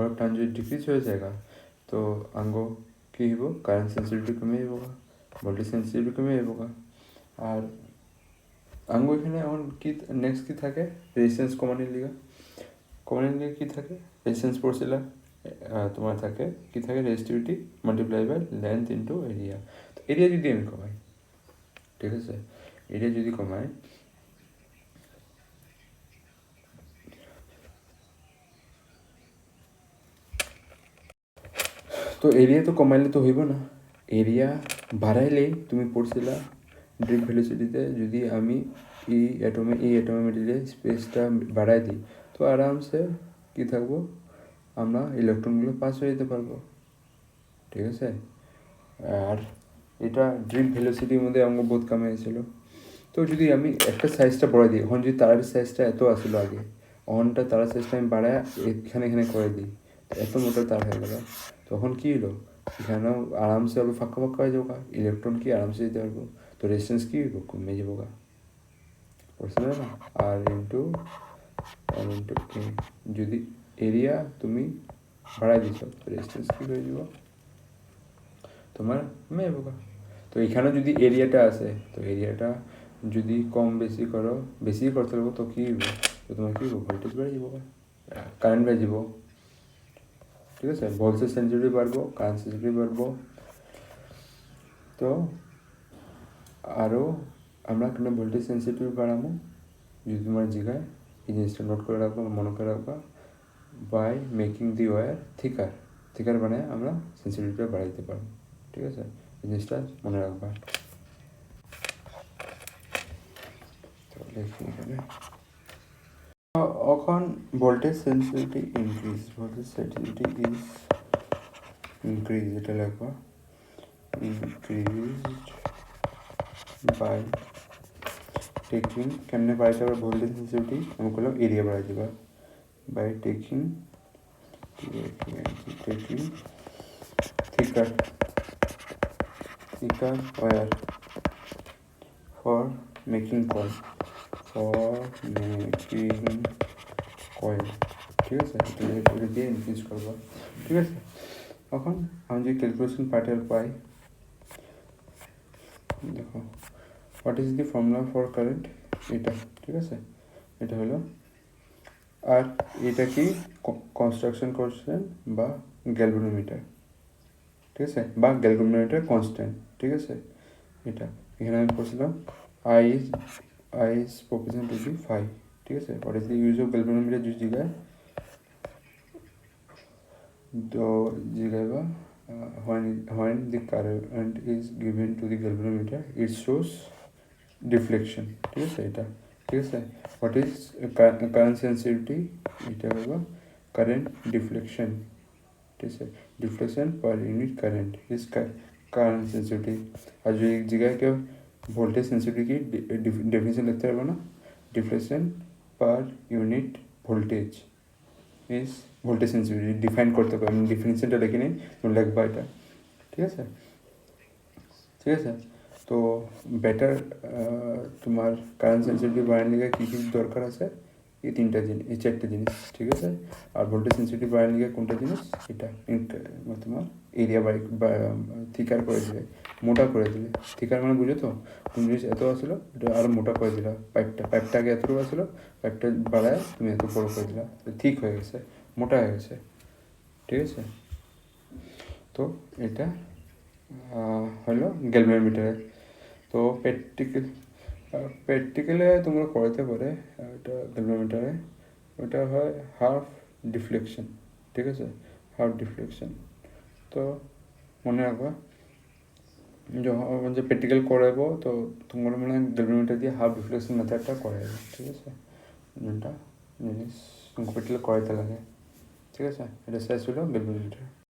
A: অফ টার্ম যদি ডিক্রিজ হয়ে যায় তো আঙ্গ কি হব কারেন্ট সেন্সিটিভিটি কমে যাব ভোল্টেজ সেন্সিটিভিটি কমে যাব আর আঙ্গ এখানে এখন কি নেক্সট কি থাকে রেজিস্ট্যান্স কমানোর লিগে কি থাকে রেজিস্ট্যান্স পড়ছিলা তোমার থাকে কি থাকে resistivity multiply by length into area তো এরিয়া যদি আমি কমাই ঠিক আছে এরিয়া যদি কমাই তো এরিয়া তো কমাইলে তো হইব না এরিয়া বাড়াইলেই তুমি পড়ছিলা ড্রিপ ভেলোসিটিতে যদি আমি এই অ্যাটোমের স্পেসটা বাড়াই দিই তো আরামসে কি থাকবো আমরা ইলেকট্রনগুলো পাস হয়ে যেতে পারবো ঠিক আছে আর এটা ড্রিপ ভেলোসিটির মধ্যে আমাকে বহুত কামে হয়েছিল তো যদি আমি একটা সাইজটা বড়াই দিই এখন যদি তারার সাইজটা এত আসলো আগে অনটা তারার সাইজটা আমি বাড়ায় এখানে করে দিই এত মোটা তার হয়ে গেল তখন কী হলো এখানেও আরামসে আরও ফাঁকা হয়ে যাবো ইলেকট্রন কি আরামসে যেতে পারবো তো রেজিস্ট্যান্স কী হইব কমে যাবো বুঝতে পারো না আর ইন্টু যদি এরিয়া তুমি বাড়াই দিছ রেজিস্ট্যান্স কী হয়ে যাব তোমার কমে যাবো তো এখানে যদি এরিয়াটা আছে তো এরিয়াটা যদি কম বেশি করো বেশি করতে পারবো তো কী হইব তো তোমার কী হইব ভোল্টেজ বেড়ে যাব কারেন্ট বেড়ে যাব ঠিক আছে ভোল্টেজ সেন্সিটিভিটি বাড়বো কারেন্ট সেন্সিটিভিটি বাড়বো তো আরও আমরা কেন ভোল্টেজ সেন্সিটিভিটি বাড়াবো যদি তোমার জায়গায় এই জিনিসটা নোট করে রাখবো মনে করে রাখবা by making the wire thicker বানায় আমরা সেন্সিটিভিটিটা বাড়াই দিতে পারবো ঠিক আছে এই জিনিসটা মনে রাখবা এখন ভোল্টেজ সেন্সিটিভিটি ইনক্রিজ এটা লিখবা increased by taking কেমনে বাড়াইতে পারবে ভোল্টেজ সেন্সিটিভিটি আমি করলাম এরিয়া বাড়াই দেবা by taking thicker wire for making coil ঠিক আছে এটা দিয়ে ইনক্রিজ করবো ঠিক আছে এখন আমি যে ক্যালকুলেশন পার্টের পাই দেখো what is the formula for current এটা ঠিক আছে এটা হলো আর এটা কি কনস্ট্রাকশন কোয়েফিসিয়েন্ট বা গ্যালভানোমিটার ঠিক আছে বা গ্যালভানোমিটার কনস্ট্যান্ট ঠিক আছে এটা এখানে আমি পড়ছিলাম I is proportional to the phi ঠিক আছে what is the use of galvanometer যে জায়গায় তো জায়গায় বা when the current is given to the galvanometer it shows deflection ঠিক আছে এটা ঠিক আছে what is current sensitivity এটা হলো current deflection ঠিক আছে deflection per unit current is current sensitivity আর যদি জায়গায় কেউ ভোল্টেজ সেন্সিটিভিটি ডেফিনিশন লিখতে পারবো না deflection per unit voltage is voltage sensitivity define করতে পারবে আমি ডিফিনিশনটা লিখে নিই লিখবা এটা ঠিক আছে তো বেটার তোমার কারেন্ট সেন্সিটিভিটি বাড়ানোর লিগে কী কী দরকার আছে এই তিনটা জিনিস এই চারটে জিনিস ঠিক আছে আর ভোল্টেজ সেন্সিটিভিটি বাড়ানোর লিগে কোনটা জিনিস এটা তোমার এরিয়া থিকার করে দিলে মোটা করে দিলে থিকার মানে বুঝো তো কোন জিনিস এত আসলো এটা আরও মোটা করে দিলা পাইপটা আগে এতটুকু আসলো পাইপটা বাড়ায় তুমি এত বড় করে দিলা ঠিক হয়ে গেছে মোটা হয়ে গেছে ঠিক আছে তো এটা হলো গ্যালভানোমিটারে তো প্র্যাকটিক্যালে তোমরা করাতে পারে এটা গ্যালভানোমিটারে ওটা হয় হাফ ডিফ্লেকশন ঠিক আছে হাফ ডিফ্লেকশন তো মনে রাখবা যখন যে প্র্যাকটিক্যাল করাবো তো তোমরা মনে হয় গ্যালভানোমিটার দিয়ে হাফ ডিফ্লেকশন মেথডটা করাইবে ঠিক আছে যেটা জিনিস তোমাকে প্র্যাকটিক্যাল করাইতে লাগে ঠিক আছে এটা শেষ হলো গ্যালভানোমিটার